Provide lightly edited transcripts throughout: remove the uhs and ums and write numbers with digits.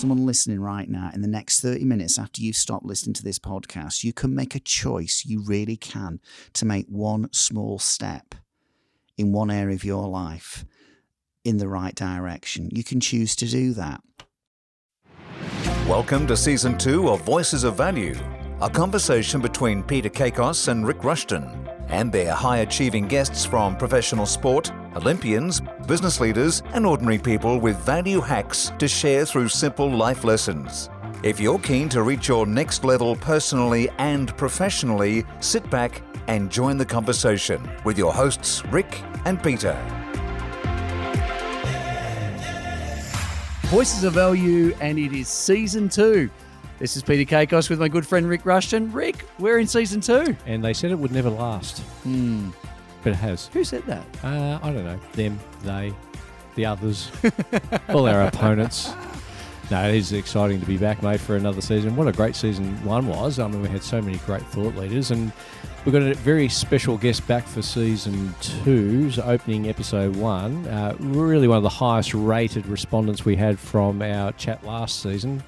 someone listening right now, in the next 30 minutes after you stop listening to this podcast, you can make a choice, you really can, to make one small step in one area of your life in the right direction. You can choose to do that. Welcome to Season 2 of Voices of Value, a conversation between Peter Kakos and Rik Rushton, and their high-achieving guests from professional sport, Olympians, business leaders, and ordinary people with value hacks to share through simple life lessons. If you're keen to reach your next level personally and professionally, sit back and join the conversation with your hosts, Rik and Peter. Voices of Value, and it is Season 2. This is Peter Kakos with my good friend Rik Rushton. Rik, we're in Season 2. And they said it would never last. But it has. Who said that? I don't know. Them, they, the others, all our opponents. No, it is exciting to be back, mate, for another season. What a great Season 1 was. I mean, we had so many great thought leaders, and we've got a very special guest back for Season 2's opening Episode 1. Really one of the highest rated respondents we had from our chat last season.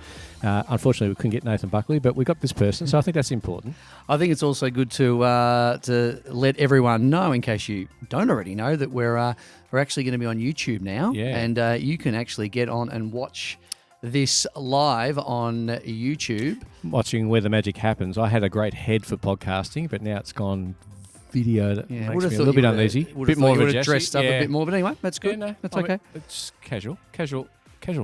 Unfortunately, we couldn't get Nathan Buckley, but we got this person, so I think that's important. I think it's also good to let everyone know, in case you don't already know, that we're actually going to be on YouTube now, and you can actually get on and watch this live on YouTube. Watching where the magic happens. I had a great head for podcasting, but now it's gone video. That makes me a little bit uneasy. A bit more of a dressed up a bit more, but anyway, that's good. Yeah, no, that's okay. It's casual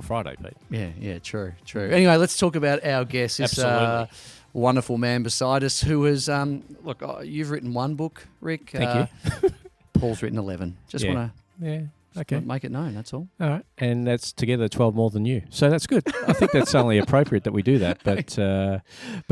Friday, Pete. Yeah, true. Anyway, let's talk about our guest. This wonderful man beside us who has, you've written one book, Rik. Thank you. Paul's written 11. Just want to make it known, that's all. All right, and that's together 12 more than you. So that's good. I think that's only appropriate that we do that. But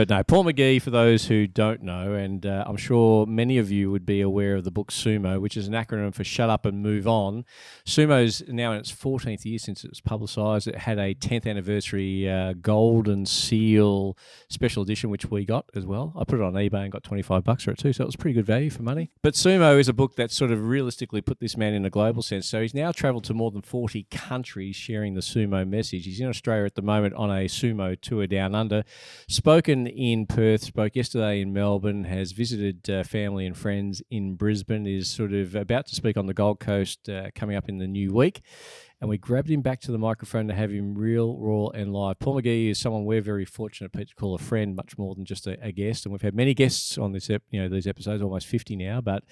no, Paul McGee, for those who don't know, and I'm sure many of you would be aware of the book SUMO, which is an acronym for Shut Up and Move On. SUMO's now in its 14th year since it was publicised. It had a 10th anniversary Golden Seal special edition, which we got as well. I put it on eBay and got $25 for it too, so it was pretty good value for money. But SUMO is a book that sort of realistically put this man in a global sense. So he's now travelled to more than 40 countries sharing the sumo message. He's in Australia at the moment on a sumo tour down under. Spoken in Perth, spoke yesterday in Melbourne, has visited family and friends in Brisbane, is sort of about to speak on the Gold Coast coming up in the new week. And we grabbed him back to the microphone to have him real, raw, and live. Paul McGee is someone we're very fortunate, Pete, to call a friend, much more than just a guest. And we've had many guests on this, these episodes, almost 50 now. But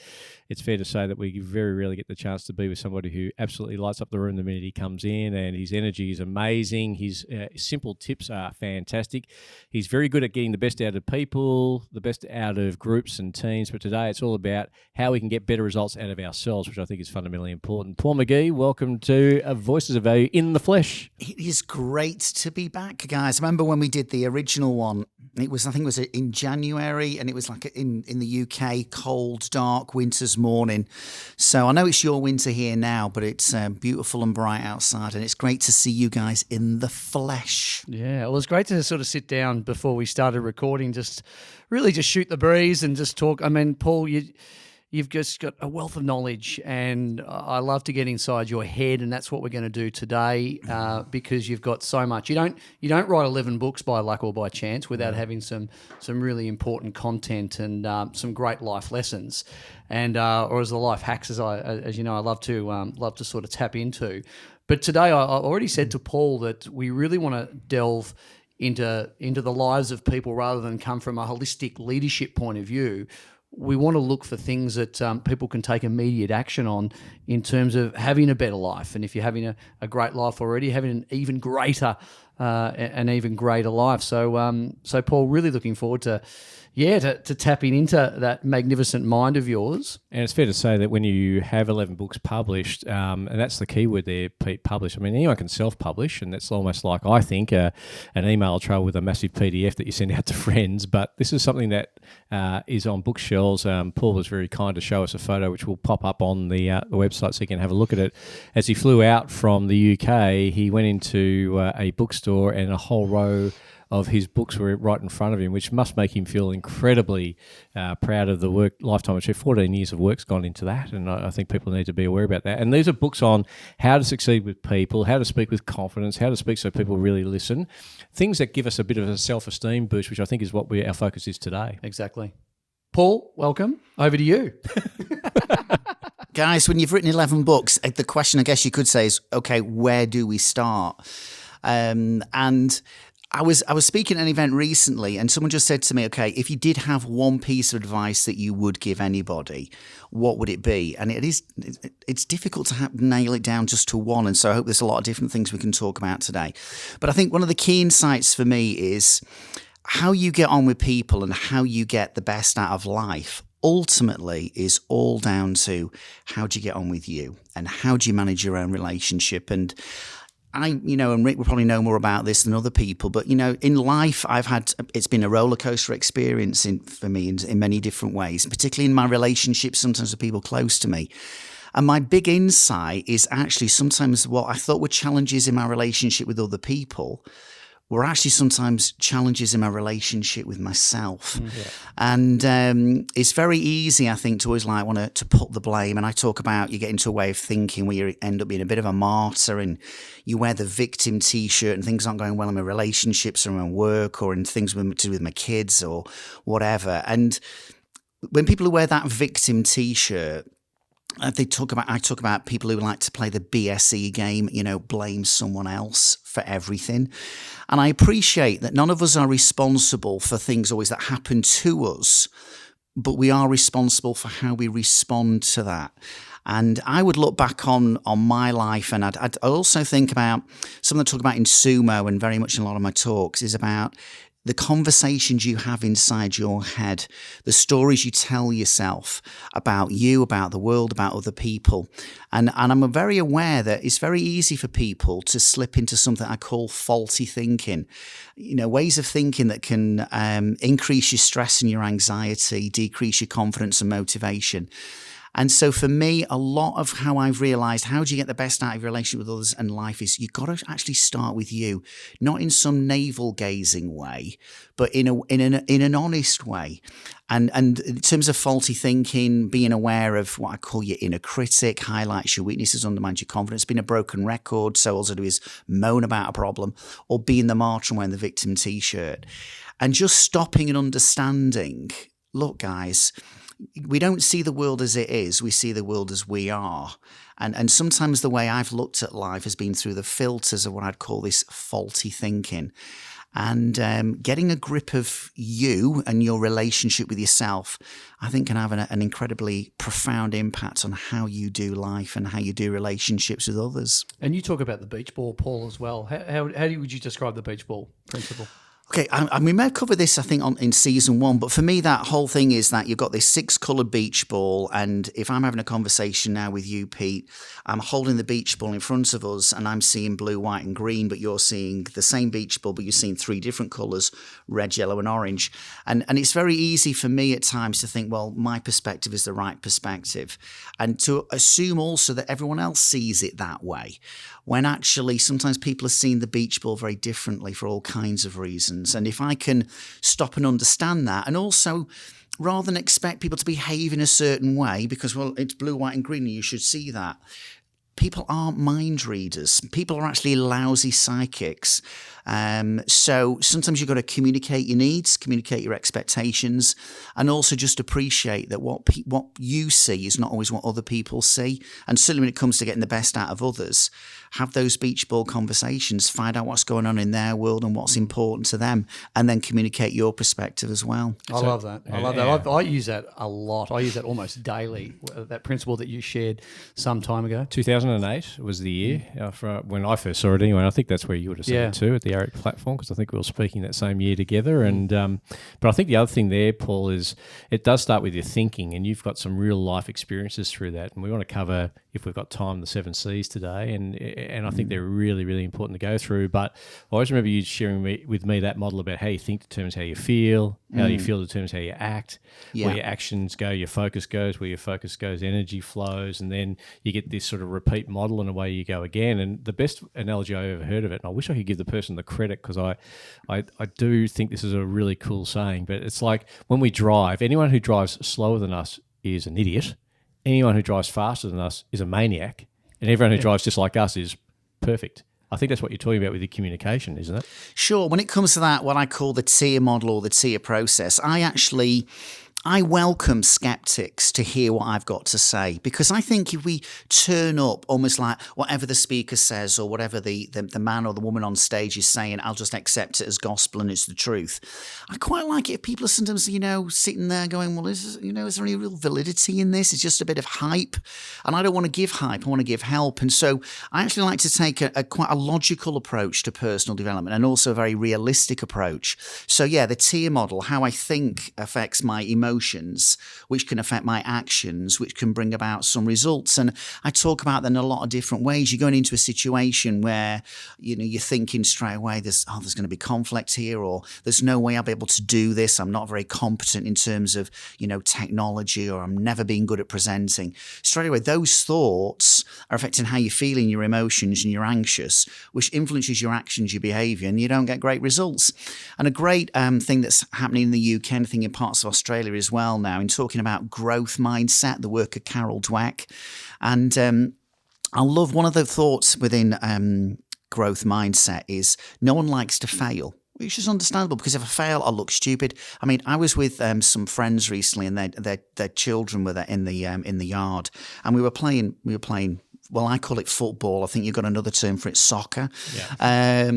it's fair to say that we very rarely get the chance to be with somebody who absolutely lights up the room the minute he comes in, and his energy is amazing. His simple tips are fantastic. He's very good at getting the best out of people, the best out of groups and teams. But today it's all about how we can get better results out of ourselves, which I think is fundamentally important. Paul McGee, welcome to Voices of Value in the flesh. It is great to be back, guys. Remember when we did the original one? I think it was in January, and it was like in the UK, cold, dark winter's morning. So I know it's your winter here now, but it's beautiful and bright outside, and it's great to see you guys in the flesh. Yeah, well, it was great to sort of sit down before we started recording, just shoot the breeze and just talk. I mean, Paul, You've just got a wealth of knowledge, and I love to get inside your head, and that's what we're going to do today because you've got so much. You don't write 11 books by luck or by chance without having some really important content and some great life lessons, and or as the life hacks, as you know, I love to sort of tap into. But today, I already said to Paul that we really want to delve into the lives of people rather than come from a holistic leadership point of view. We want to look for things that people can take immediate action on in terms of having a better life. And if you're having a great life already, having an even greater life. So Paul, really looking forward to tapping into that magnificent mind of yours. And it's fair to say that when you have 11 books published, and that's the key word there, Pete, publish. I mean, anyone can self-publish, and that's almost like, I think, an email trail with a massive PDF that you send out to friends. But this is something that is on bookshelves. Paul was very kind to show us a photo, which will pop up on the website so you can have a look at it. As he flew out from the UK, he went into a bookstore, and a whole row of his books were right in front of him, which must make him feel incredibly proud of the work, lifetime achievement. 14 years of work's gone into that, and I think people need to be aware about that. And these are books on how to succeed with people, how to speak with confidence, how to speak so people really listen, things that give us a bit of a self-esteem boost, which I think is what our focus is today. Exactly. Paul, welcome. Over to you. Guys, when you've written 11 books, the question I guess you could say is, okay, where do we start? And I was speaking at an event recently, and someone just said to me, okay, if you did have one piece of advice that you would give anybody, what would it be? And it's difficult to nail it down just to one, and so I hope there's a lot of different things we can talk about today. But I think one of the key insights for me is how you get on with people and how you get the best out of life ultimately is all down to how do you get on with you and how do you manage your own relationship. And and Rik will probably know more about this than other people, but, in life, it's been a roller coaster experience for me in many different ways, particularly in my relationships, sometimes with people close to me. And my big insight is actually sometimes what I thought were challenges in my relationship with other people were actually sometimes challenges in my relationship with myself. And it's very easy, I think, to always want to put the blame. And I talk about you get into a way of thinking where you end up being a bit of a martyr and you wear the victim T-shirt and things aren't going well in my relationships or in my work or in things to do with my kids or whatever. And when people who wear that victim T-shirt, I talk about people who like to play the BSE game, blame someone else for everything. And I appreciate that none of us are responsible for things always that happen to us, but we are responsible for how we respond to that. And I would look back on my life, and I'd also think about something I talk about in SUMO and very much in a lot of my talks is about the conversations you have inside your head, the stories you tell yourself about you, about the world, about other people. And I'm very aware that it's very easy for people to slip into something I call faulty thinking, ways of thinking that can increase your stress and your anxiety, decrease your confidence and motivation. And so for me, a lot of how I've realized how do you get the best out of your relationship with others and life is you've got to actually start with you, not in some navel gazing way, but in an honest way. And in terms of faulty thinking, being aware of what I call your inner critic, highlights your weaknesses, undermines your confidence, being a broken record, so all to do is moan about a problem, or being the martyr and wearing the victim T-shirt. And just stopping and understanding, look, guys, we don't see the world as it is. We see the world as we are. And sometimes the way I've looked at life has been through the filters of what I'd call this faulty thinking. And getting a grip of you and your relationship with yourself, I think can have an incredibly profound impact on how you do life and how you do relationships with others. And you talk about the beach ball, Paul, as well. How would you describe the beach ball principle? Okay, we may have covered this, I think, in season 1, but for me, that whole thing is that you've got this 6-coloured beach ball, and if I'm having a conversation now with you, Pete, I'm holding the beach ball in front of us, and I'm seeing blue, white, and green, but you're seeing the same beach ball, but you're seeing 3 different colours, red, yellow, and orange. And it's very easy for me at times to think, well, my perspective is the right perspective, and to assume also that everyone else sees it that way, when actually sometimes people are seeing the beach ball very differently for all kinds of reasons. And if I can stop and understand that, and also rather than expect people to behave in a certain way because, well, it's blue, white, and green, and you should see that. People aren't mind readers. People are actually lousy psychics. So sometimes you've got to communicate your needs, communicate your expectations, and also just appreciate that what you see is not always what other people see. And certainly when it comes to getting the best out of others, have those beach ball conversations, find out what's going on in their world and what's important to them, and then communicate your perspective as well. I love that. I love that. I use that a lot. I use that almost daily, that principle that you shared some time ago. 2008 was the year when I first saw it anyway. And I think that's where you would have seen it too, at the Eric platform, because I think we were speaking that same year together. And but I think the other thing there, Paul, is it does start with your thinking, and you've got some real life experiences through that. And we want to cover, if we've got time, the 7 C's today. And I think they're really, really important to go through. But I always remember you sharing with me that model about how you think determines how you feel, how you feel determines how you act, where your actions go, your focus goes, where your focus goes, energy flows, and then you get this sort of repeat model and away you go again. And the best analogy I ever heard of it, and I wish I could give the person credit because I do think this is a really cool saying. But it's like when we drive, anyone who drives slower than us is an idiot. Anyone who drives faster than us is a maniac. And everyone who drives just like us is perfect. I think that's what you're talking about with your communication, isn't it? Sure. When it comes to that, what I call the tier model or the tier process, I welcome skeptics to hear what I've got to say, because I think if we turn up almost like whatever the speaker says or whatever the man or the woman on stage is saying, I'll just accept it as gospel and it's the truth. I quite like it if people are sometimes, sitting there going, well, is there any real validity in this? It's just a bit of hype. And I don't want to give hype. I want to give help. And so I actually like to take a quite a logical approach to personal development and also a very realistic approach. So yeah, the tier model, how I think affects my emotions, which can affect my actions, which can bring about some results. And I talk about that in a lot of different ways. You're going into a situation where, you're thinking straight away, there's going to be conflict here, or there's no way I'll be able to do this. I'm not very competent in terms of, technology, or I'm never being good at presenting. Straight away, those thoughts are affecting how you're feeling, your emotions, and you're anxious, which influences your actions, your behavior, and you don't get great results. And a great thing that's happening in the UK, and I think in parts of Australia as well now, in talking about growth mindset, the work of Carol Dweck. And I love one of the thoughts within growth mindset is no one likes to fail, which is understandable, because if I fail, I'll look stupid. I mean, I was with some friends recently, and their children were there in the yard, and we were playing. Well, I call it football. I think you've got another term for it, soccer. Yeah.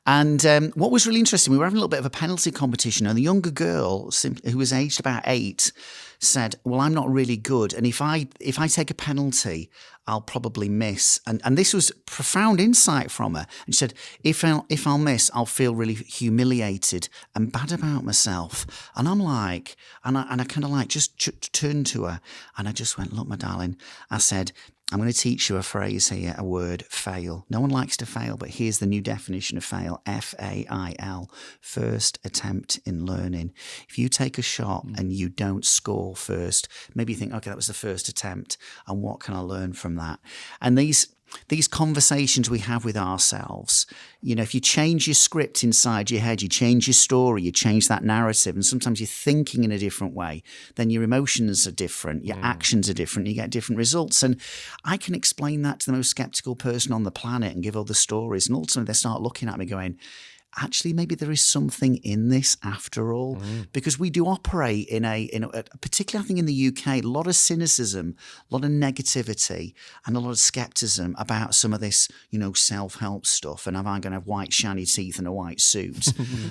And what was really interesting, we were having a little bit of a penalty competition, and the younger girl, who was aged about 8, said, well, I'm not really good, and if I take a penalty, I'll probably miss. And this was profound insight from her. And she said, if I'll miss, I'll feel really humiliated and bad about myself. And I'm like, and I kind of like just turned to her, and I just went, look, my darling, I said, I'm going to teach you a phrase here, a word, fail. No one likes to fail, but here's the new definition of fail, F-A-I-L, first attempt in learning. If you take a shot and you don't score first, maybe you think, okay, that was the first attempt, and what can I learn from that? And these conversations we have with ourselves, if you change your script inside your head, you change your story, you change that narrative, and sometimes you're thinking in a different way, then your emotions are different, your actions are different, you get different results. And I can explain that to the most skeptical person on the planet and give all the stories, and ultimately they start looking at me going, actually, maybe there is something in this after all, because we do operate in a particularly I think in the UK, a lot of cynicism, a lot of negativity, and a lot of skepticism about some of this, self-help stuff. And am I going to have white shiny teeth and a white suit?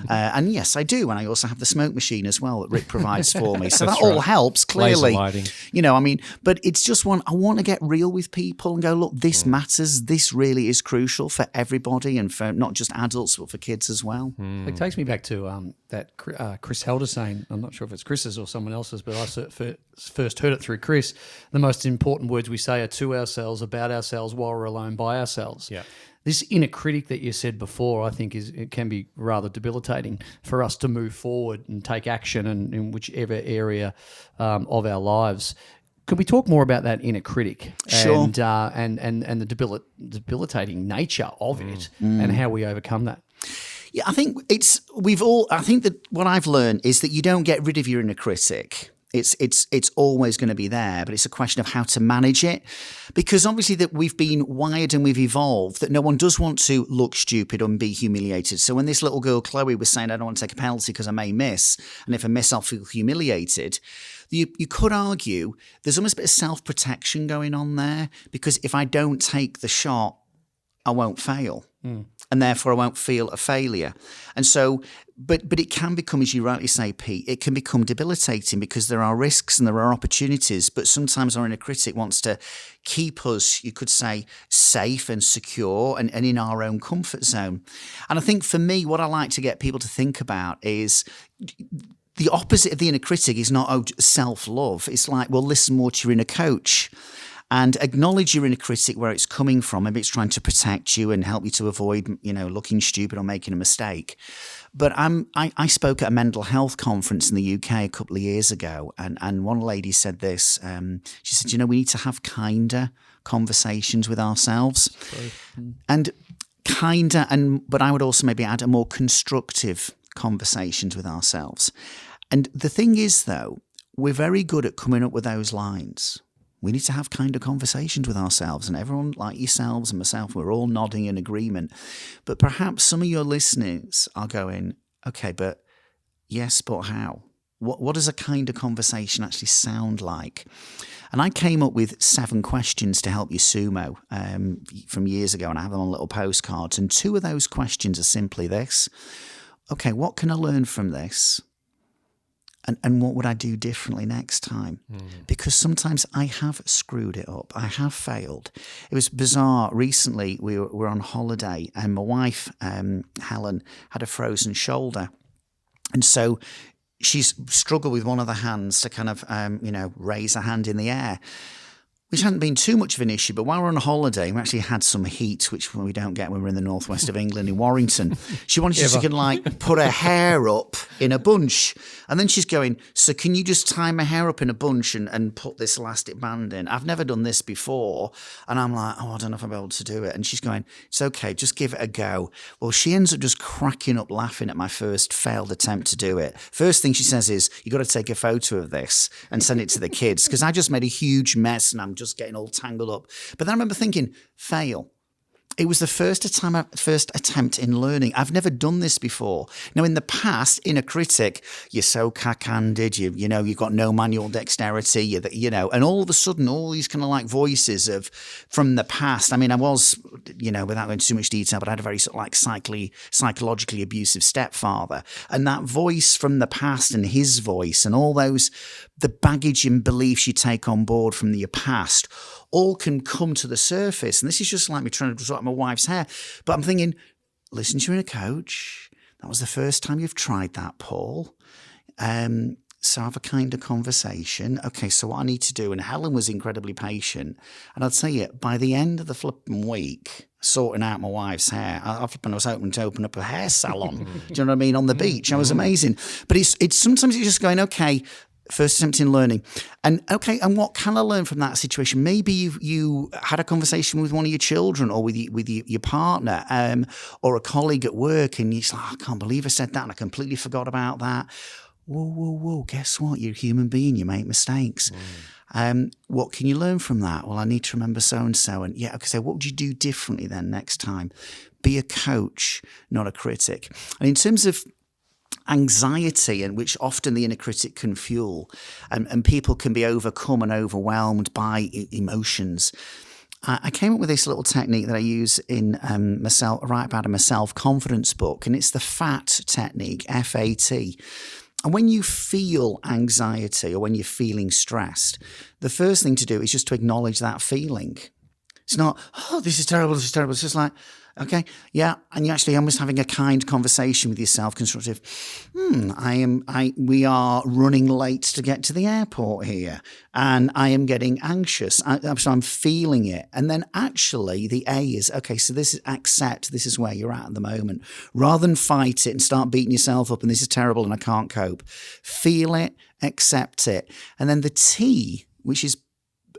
And yes, I do. And I also have the smoke machine as well that Rik provides for me. So that all helps clearly. But it's just I want to get real with people and go, look, this matters. This really is crucial for everybody, and for not just adults, but for kids as well. It takes me back to that Chris Helder saying, I'm not sure if it's Chris's or someone else's, but I first heard it through Chris. The most important words we say are to ourselves, about ourselves, while we're alone by ourselves. Yeah. This inner critic that you said before, I think it can be rather debilitating for us to move forward and take action in whichever area of our lives. Can we talk more about that inner critic? Sure. And the debilitating nature of it and how we overcome that? Yeah, I think I think that what I've learned is that you don't get rid of your inner critic. It's always going to be there, but it's a question of how to manage it, because obviously that we've been wired and we've evolved that no one does want to look stupid and be humiliated. So when this little girl Chloe was saying, I don't want to take a penalty because I may miss, and if I miss I'll feel humiliated, you could argue there's almost a bit of self-protection going on there, because if I don't take the shot, I won't fail. And therefore I won't feel a failure. And so, but it can become, as you rightly say, Pete, it can become debilitating, because there are risks and there are opportunities, but sometimes our inner critic wants to keep us, you could say, safe and secure and in our own comfort zone. And I think for me, what I like to get people to think about is the opposite of the inner critic is not self-love. It's like, well, listen more to your inner coach. And acknowledge your inner critic where it's coming from. Maybe it's trying to protect you and help you to avoid, looking stupid or making a mistake. But I spoke at a mental health conference in the UK a couple of years ago, and one lady said this. She said, we need to have kinder conversations with ourselves. And kinder but I would also maybe add a more constructive conversations with ourselves. And the thing is, though, we're very good at coming up with those lines. We need to have kinder conversations with ourselves, and everyone like yourselves and myself, we're all nodding in agreement. But perhaps some of your listeners are going, okay, but yes, but how? What does a kinder conversation actually sound like? And I came up with 7 questions to help you sumo from years ago, and I have them on little postcards. And 2 of those questions are simply this. Okay, what can I learn from this? And what would I do differently next time? Because sometimes I have screwed it up. I have failed. It was bizarre. Recently, we were on holiday, and my wife, Helen, had a frozen shoulder. And so she's struggled with one of the hands to kind of, raise her hand in the air, which hadn't been too much of an issue. But while we're on holiday, we actually had some heat, which we don't get when we're in the northwest of England in Warrington. She wanted just to put her hair up in a bunch. And then she's going, so can you just tie my hair up in a bunch and put this elastic band in? I've never done this before. And I'm like, I don't know if I'll be able to do it. And she's going, it's okay, just give it a go. Well, she ends up just cracking up laughing at my first failed attempt to do it. First thing she says is, you got to take a photo of this and send it to the kids, because I just made a huge mess and I'm just getting all tangled up. But then I remember thinking, fail. It was the first attempt in learning. I've never done this before. Now, in the past, inner critic, you're so cack-handed, you've got no manual dexterity, and all of a sudden, all these kind of like voices from the past. I mean, I was, without going into too much detail, but I had a very sort of like psychologically abusive stepfather. And that voice from the past and his voice and all the baggage and beliefs you take on board from your past all can come to the surface. And this is just like me trying to sort out my wife's hair. But I'm thinking, listen to your inner coach. That was the first time you've tried that, Paul. So have a kind of conversation. Okay, so what I need to do, and Helen was incredibly patient. And I'll tell you, by the end of the flipping week, sorting out my wife's hair, I was hoping to open up a hair salon. Do you know what I mean? On the beach. It was amazing. But it's sometimes it's just going, okay, first attempt in learning. And okay, and what can I learn from that situation? Maybe you had a conversation with one of your children or with your partner or a colleague at work, and you're like, I can't believe I said that and I completely forgot about that. Whoa, guess what? You're a human being. You make mistakes. What can you learn from that? Well, I need to remember so-and-so. And yeah, okay, so what would you do differently then next time? Be a coach, not a critic. And in terms of anxiety, and which often the inner critic can fuel, and people can be overcome and overwhelmed by emotions. I came up with this little technique that I use in write about in my self-confidence book, and it's the FAT technique, F-A-T. And when you feel anxiety or when you're feeling stressed, the first thing to do is just to acknowledge that feeling. It's not, oh, this is terrible. It's just like, okay, yeah, and you're actually almost having a kind conversation with yourself, constructive. We are running late to get to the airport here, and I am getting anxious. So I'm feeling it. And then actually the A is, okay, so this is accept, this is where you're at the moment. Rather than fight it and start beating yourself up and this is terrible and I can't cope. Feel it, accept it. And then the T, which is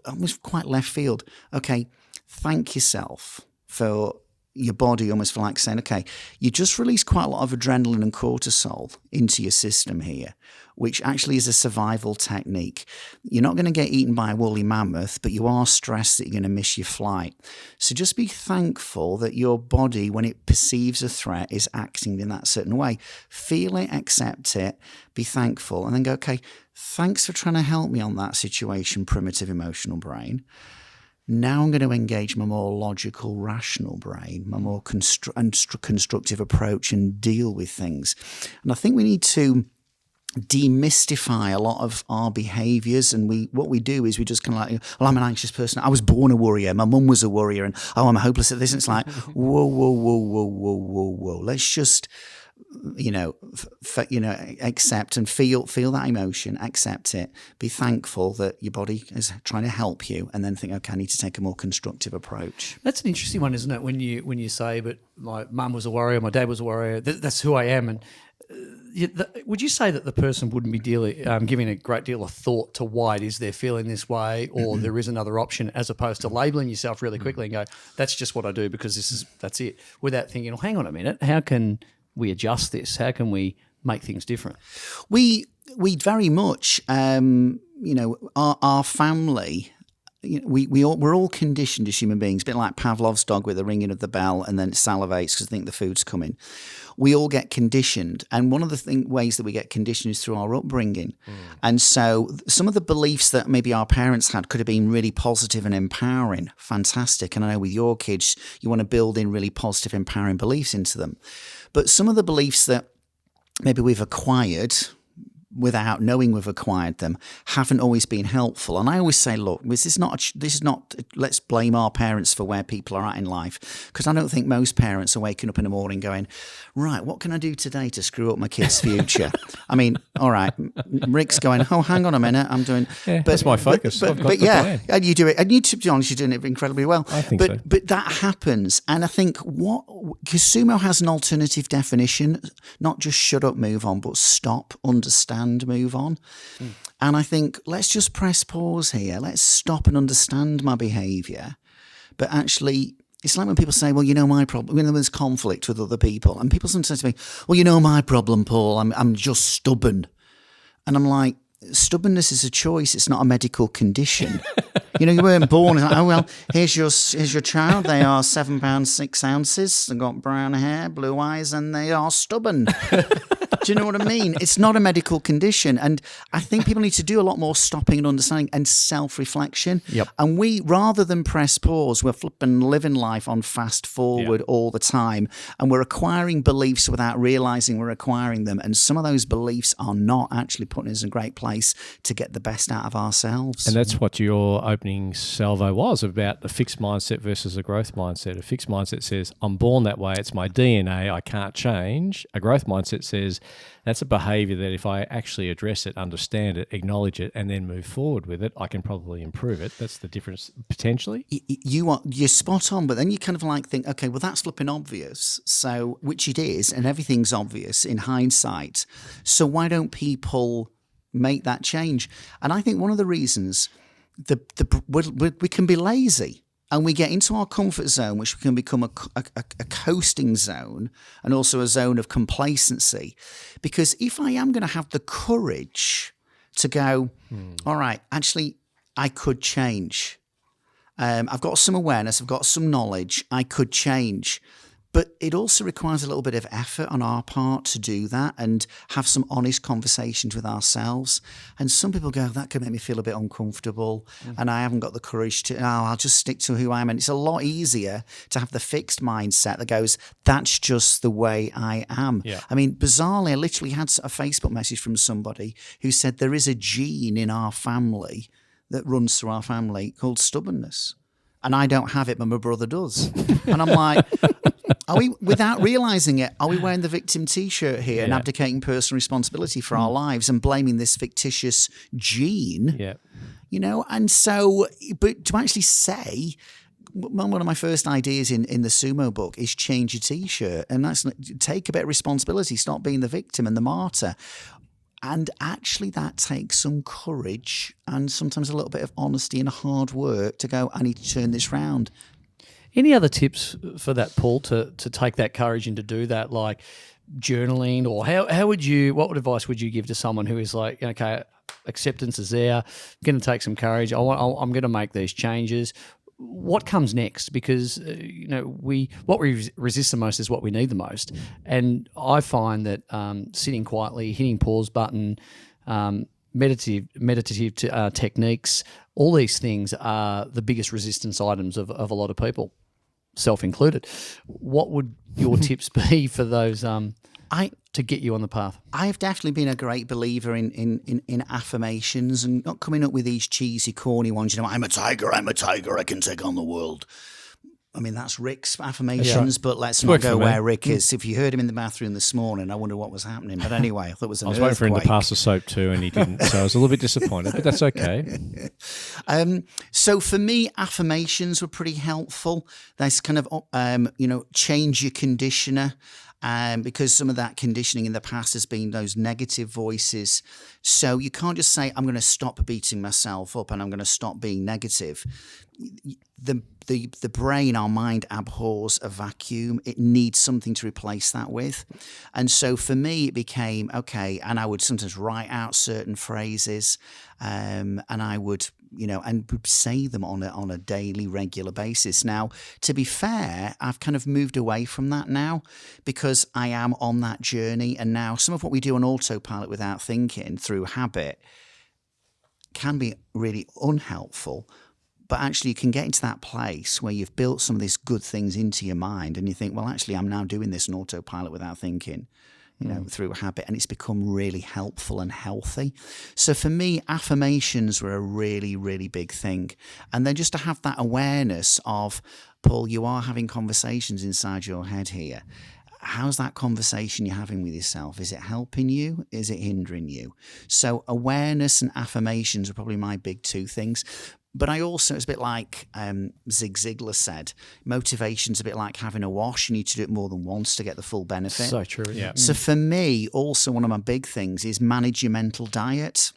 almost quite left field. Okay, thank yourself for your body, almost for like saying, okay, you just released quite a lot of adrenaline and cortisol into your system here, which actually is a survival technique. You're not going to get eaten by a woolly mammoth, but you are stressed that you're going to miss your flight. So just be thankful that your body, when it perceives a threat, is acting in that certain way. Feel it, accept it, be thankful, and then go, okay, thanks for trying to help me on that situation, primitive emotional brain. Now I'm going to engage my more logical, rational brain, my more constructive approach and deal with things. And I think we need to demystify a lot of our behaviors, and what we do is we just kind of like, well, I'm an anxious person. I was born a worrier. My mum was a worrier, and I'm hopeless at this. And it's like, whoa. Let's just accept and feel that emotion, accept it, be thankful that your body is trying to help you, and then think, okay, I need to take a more constructive approach. That's an interesting one, isn't it? When you say, but my mum was a warrior, my dad was a warrior, that's who I am. And would you say that the person wouldn't be giving a great deal of thought to why it is they're feeling this way, or there is another option, as opposed to labeling yourself really quickly and go, that's just what I do because that's it, without thinking, well, hang on a minute, how can we adjust this? How can we make things different? We very much, our family. We're all conditioned as human beings, a bit like Pavlov's dog with the ringing of the bell and then it salivates because I think the food's coming. We all get conditioned, and one of the ways that we get conditioned is through our upbringing. And so some of the beliefs that maybe our parents had could have been really positive and empowering, fantastic. And I know with your kids, you want to build in really positive, empowering beliefs into them. But some of the beliefs that maybe we've acquired without knowing we've acquired them haven't always been helpful. And I always say, look, this is not let's blame our parents for where people are at in life, because I don't think most parents are waking up in the morning going, right, what can I do today to screw up my kid's future? I mean, all right, Rick's going, oh, hang on a minute, I'm doing that's my focus. But yeah, and you do it, and you, to be honest, you're doing it incredibly well. I think so. But that happens, and I think because SUMO has an alternative definition, not just shut up, move on, but stop, understand, move on. And I think let's just press pause here. Let's stop and understand my behaviour. But actually, it's like when people say, well, my problem, when there's conflict with other people, and people sometimes say to me, well, my problem, Paul, I'm just stubborn. And I'm like, stubbornness is a choice. It's not a medical condition. You weren't born. Like, oh, well, here's your child. They are 7 pounds 6 ounces. They've got brown hair, blue eyes, and they are stubborn. Do you know what I mean? It's not a medical condition. And I think people need to do a lot more stopping and understanding and self-reflection. Yep. And we, rather than press pause, we're flipping living life on fast forward all the time. And we're acquiring beliefs without realizing we're acquiring them. And some of those beliefs are not actually putting us in a great place to get the best out of ourselves. And that's what your opening salvo was about, the fixed mindset versus a growth mindset. A fixed mindset says, I'm born that way. It's my DNA. I can't change. A growth mindset says, that's a behavior that if I actually address it, understand it, acknowledge it, and then move forward with it, I can probably improve it. That's the difference, potentially. You're spot on, but then you kind of like think, okay, well, that's flipping obvious. So, which it is, and everything's obvious in hindsight. So why don't people make that change? And I think one of the reasons we can be lazy. And we get into our comfort zone, which can become a coasting zone and also a zone of complacency. Because if I am going to have the courage to go, all right, actually, I could change. I've got some awareness, I've got some knowledge, I could change. But it also requires a little bit of effort on our part to do that and have some honest conversations with ourselves. And some people go, that could make me feel a bit uncomfortable and I haven't got the courage to, I'll just stick to who I am. And it's a lot easier to have the fixed mindset that goes, that's just the way I am. Yeah. I mean, bizarrely, I literally had a Facebook message from somebody who said there is a gene in our family that runs through our family called stubbornness. And I don't have it, but my brother does. And I'm like, are we, without realizing it, are we wearing the victim T-shirt here and abdicating personal responsibility for our lives and blaming this fictitious gene? Yeah. And so, but to actually say, one of my first ideas in the SUMO book is change your T-shirt. And that's take a bit of responsibility, stop being the victim and the martyr. And actually that takes some courage and sometimes a little bit of honesty and hard work to go, I need to turn this round. Any other tips for that, Paul, to take that courage and to do that, like journaling, or what advice would you give to someone who is like, okay, acceptance is there, I'm going to take some courage, I'm going to make these changes. What comes next? Because what we resist the most is what we need the most, and I find that sitting quietly, hitting pause button, meditative techniques, all these things are the biggest resistance items of a lot of people, self included. What would your tips be for those to get you on the path? I've definitely been a great believer in affirmations and not coming up with these cheesy, corny ones. I'm a tiger, I can take on the world. I mean, that's Rick's affirmations, but let's not go where Rick is. If you heard him in the bathroom this morning, I wonder what was happening. But anyway, I thought it was an I was waiting for him to pass the soap too, and he didn't. So I was a little bit disappointed, but that's okay. So for me, affirmations were pretty helpful. That's kind of, change your conditioner. because some of that conditioning in the past has been those negative voices. So you can't just say, I'm going to stop beating myself up and I'm going to stop being negative. The brain, our mind, abhors a vacuum. It needs something to replace that with. And so for me, it became, okay, and I would sometimes write out certain phrases, and I would, and would say them on a daily, regular basis. Now, to be fair, I've kind of moved away from that now because I am on that journey. And now some of what we do on autopilot without thinking through habit can be really unhelpful. But actually, you can get into that place where you've built some of these good things into your mind and you think, well, actually, I'm now doing this on autopilot without thinking, through habit. And it's become really helpful and healthy. So for me, affirmations were a really, really big thing. And then just to have that awareness of, Paul, you are having conversations inside your head here. How's that conversation you're having with yourself? Is it helping you? Is it hindering you? So awareness and affirmations are probably my big two things. But I also, it's a bit like Zig Ziglar said, motivation's a bit like having a wash. You need to do it more than once to get the full benefit. So true. Yeah. So for me, also one of my big things is manage your mental diet.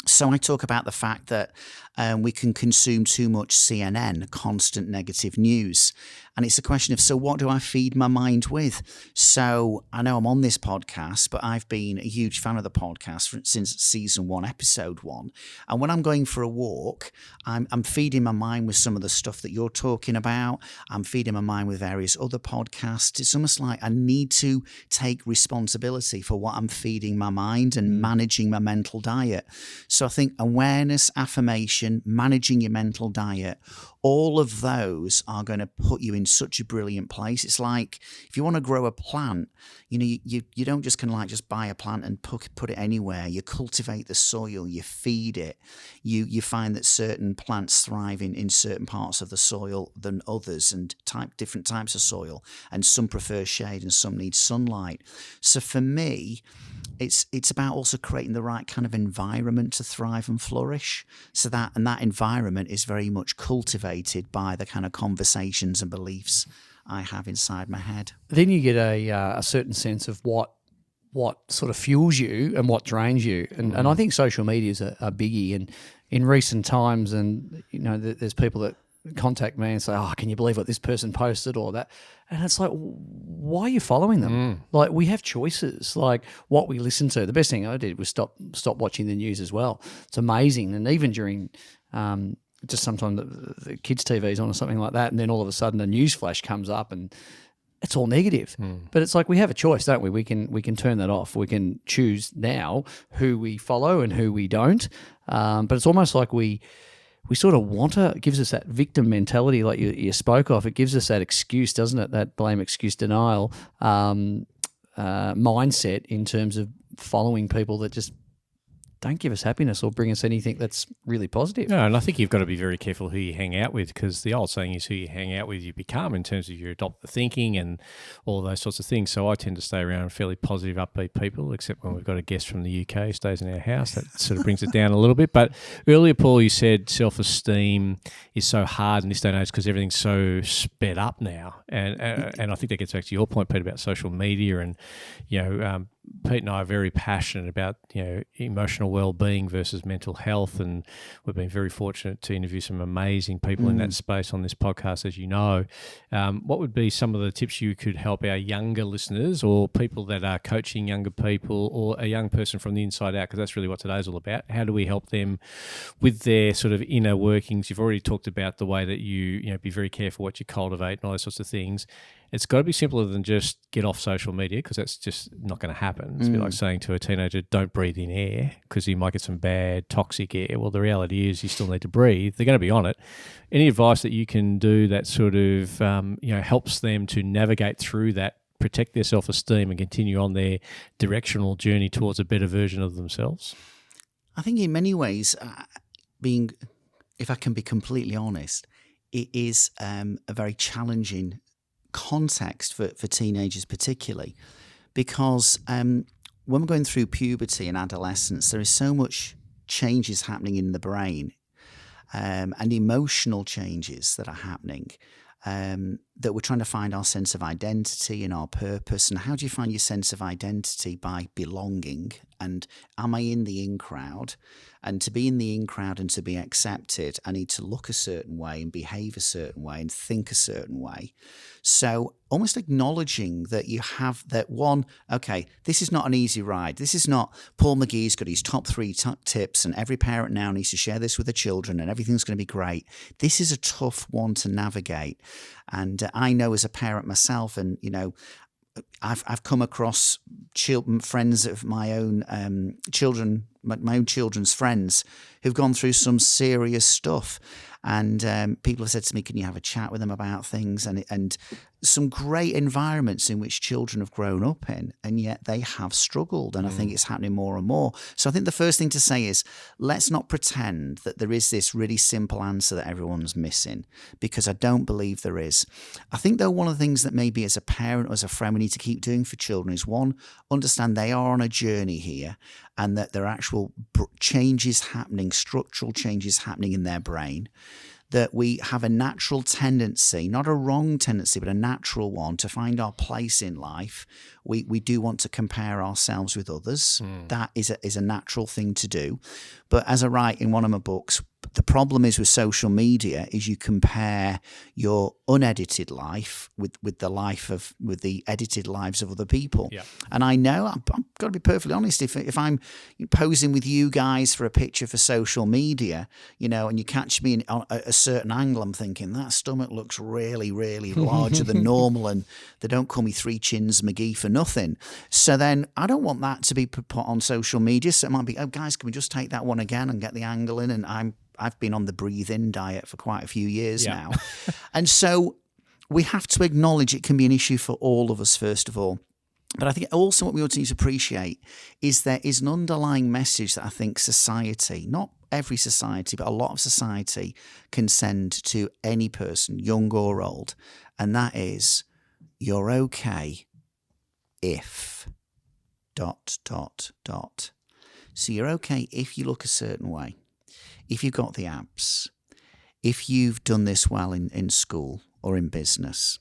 So I talk about the fact that we can consume too much CNN, constant negative news. And it's a question of, so what do I feed my mind with? So I know I'm on this podcast, but I've been a huge fan of the podcast since season 1, episode 1. And when I'm going for a walk, I'm feeding my mind with some of the stuff that you're talking about. I'm feeding my mind with various other podcasts. It's almost like I need to take responsibility for what I'm feeding my mind and managing my mental diet. So I think awareness, affirmation, managing your mental diet, all of those are going to put you in such a brilliant place. It's like if you want to grow a plant, you don't just kind of like just buy a plant and put it anywhere. You cultivate the soil, you feed it. You find that certain plants thrive in certain parts of the soil than others, and different types of soil, and some prefer shade and some need sunlight. So for me, it's about also creating the right kind of environment to thrive and flourish. So that environment is very much cultivated by the kind of conversations and beliefs I have inside my head. Then you get a certain sense of what sort of fuels you and what drains you. And I think social media is a biggie. And in recent times, and there's people that contact me and say, oh, can you believe what this person posted or that? And it's like, why are you following them? Like, we have choices, like what we listen to. The best thing I did was stop watching the news as well. It's amazing. And even during just sometimes the kids' TV's on or something like that, and then all of a sudden a news flash comes up and it's all negative. But it's like we have a choice, don't we? We can turn that off. We can choose now who we follow and who we don't. But it's almost like we sort of it gives us that victim mentality like you spoke of. It gives us that excuse, doesn't it? That blame, excuse, denial mindset in terms of following people that just don't give us happiness or bring us anything that's really positive. No, and I think you've got to be very careful who you hang out with, because the old saying is who you hang out with, you become, in terms of your adopt the thinking and all those sorts of things. So I tend to stay around fairly positive, upbeat people, except when we've got a guest from the UK who stays in our house. That sort of brings it down a little bit. But earlier, Paul, you said self-esteem is so hard in this day and age because everything's so sped up now. And I think that gets back to your point, Pete, about social media and, Pete and I are very passionate about, emotional well-being versus mental health, and we've been very fortunate to interview some amazing people in that space on this podcast, as you know. What would be some of the tips you could help our younger listeners or people that are coaching younger people or a young person from the inside out, because that's really what today's all about. How do we help them with their sort of inner workings? You've already talked about the way that you be very careful what you cultivate and all those sorts of things. It's got to be simpler than just get off social media, because that's just not going to happen. It's a bit like saying to a teenager, don't breathe in air because you might get some bad toxic air. Well, the reality is you still need to breathe. They're going to be on it. Any advice that you can do that sort of helps them to navigate through that, protect their self-esteem and continue on their directional journey towards a better version of themselves? I think in many ways, if I can be completely honest, it is a very challenging context for teenagers particularly, because when we're going through puberty and adolescence, there is so much changes happening in the brain and emotional changes that are happening. that we're trying to find our sense of identity and our purpose. And how do you find your sense of identity? By belonging. And am I in the in crowd? And to be in the in crowd and to be accepted, I need to look a certain way and behave a certain way and think a certain way. So almost acknowledging that you have that one, okay, this is not an easy ride. This is not Paul McGee's got his top 3 tips and every parent now needs to share this with their children and everything's going to be great. This is a tough one to navigate. And I know as a parent myself, and, you know, I've come across friends of my own children, my own children's friends who've gone through some serious stuff. And people have said to me, can you have a chat with them about things? And some great environments in which children have grown up in, and yet they have struggled. And I think it's happening more and more. So I think the first thing to say is, let's not pretend that there is this really simple answer that everyone's missing, because I don't believe there is. I think, though, one of the things that maybe as a parent or as a friend we need to keep doing for children is, one, understand they are on a journey here and that there are actual changes happening, structural changes happening in their brain. That we have a natural tendency, not a wrong tendency, but a natural one, to find our place in life. We do want to compare ourselves with others. That is a natural thing to do. But as I write in one of my books, the problem is with social media is you compare your unedited life with the edited lives of other people. Yeah. And I know, I've got to be perfectly honest, if I'm posing with you guys for a picture for social media, you know, and you catch me in a certain angle, I'm thinking that stomach looks really, really larger than normal, and they don't call me 3 Chins McGee for nothing. So then I don't want that to be put on social media. So it might be, oh guys, can we just take that one again and get the angle in? And I've been on the breathe-in diet for quite a few years now. And so we have to acknowledge it can be an issue for all of us, first of all. But I think also what we ought to need to appreciate is there is an underlying message that I think society, not every society, but a lot of society, can send to any person, young or old. And that is, you're okay if ... So you're okay if you look a certain way, if you've got the abs, if you've done this well in school or in business.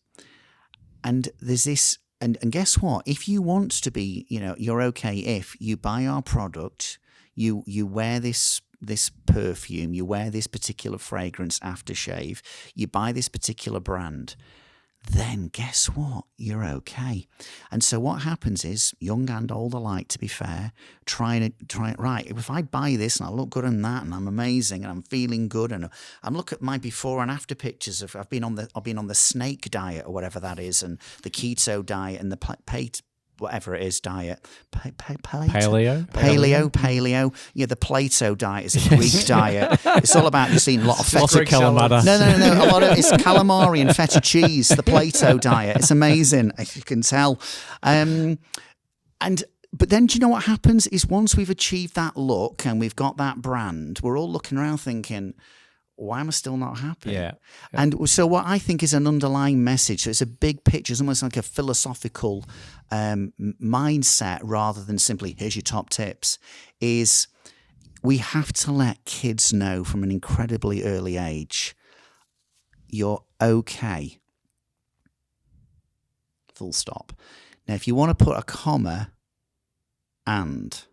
And there's this, and guess what? If you want to be, you know, you're okay if you buy our product, you wear this perfume, you wear this particular fragrance aftershave, you buy this particular brand, then guess what? You're okay. And so what happens is, young and old alike, to be fair, try it right. If I buy this and I look good in that and I'm amazing and I'm feeling good, and I'm look at my before and after pictures of I've been on the snake diet or whatever that is, and the keto diet and the whatever it is diet. Paleo. Yeah, the Plato diet is a Greek diet. It's all about just eating a lot of feta. calamari. No. A lot of it's calamari and feta cheese. The Plato diet. It's amazing. You can tell. But then, do you know what happens? Is once we've achieved that look and we've got that brand, we're all looking around thinking, why am I still not happy? Yeah. And so what I think is an underlying message, so it's a big picture, it's almost like a philosophical mindset rather than simply, here's your top tips, is we have to let kids know from an incredibly early age, you're okay. Full stop. Now, if you want to put a comma, and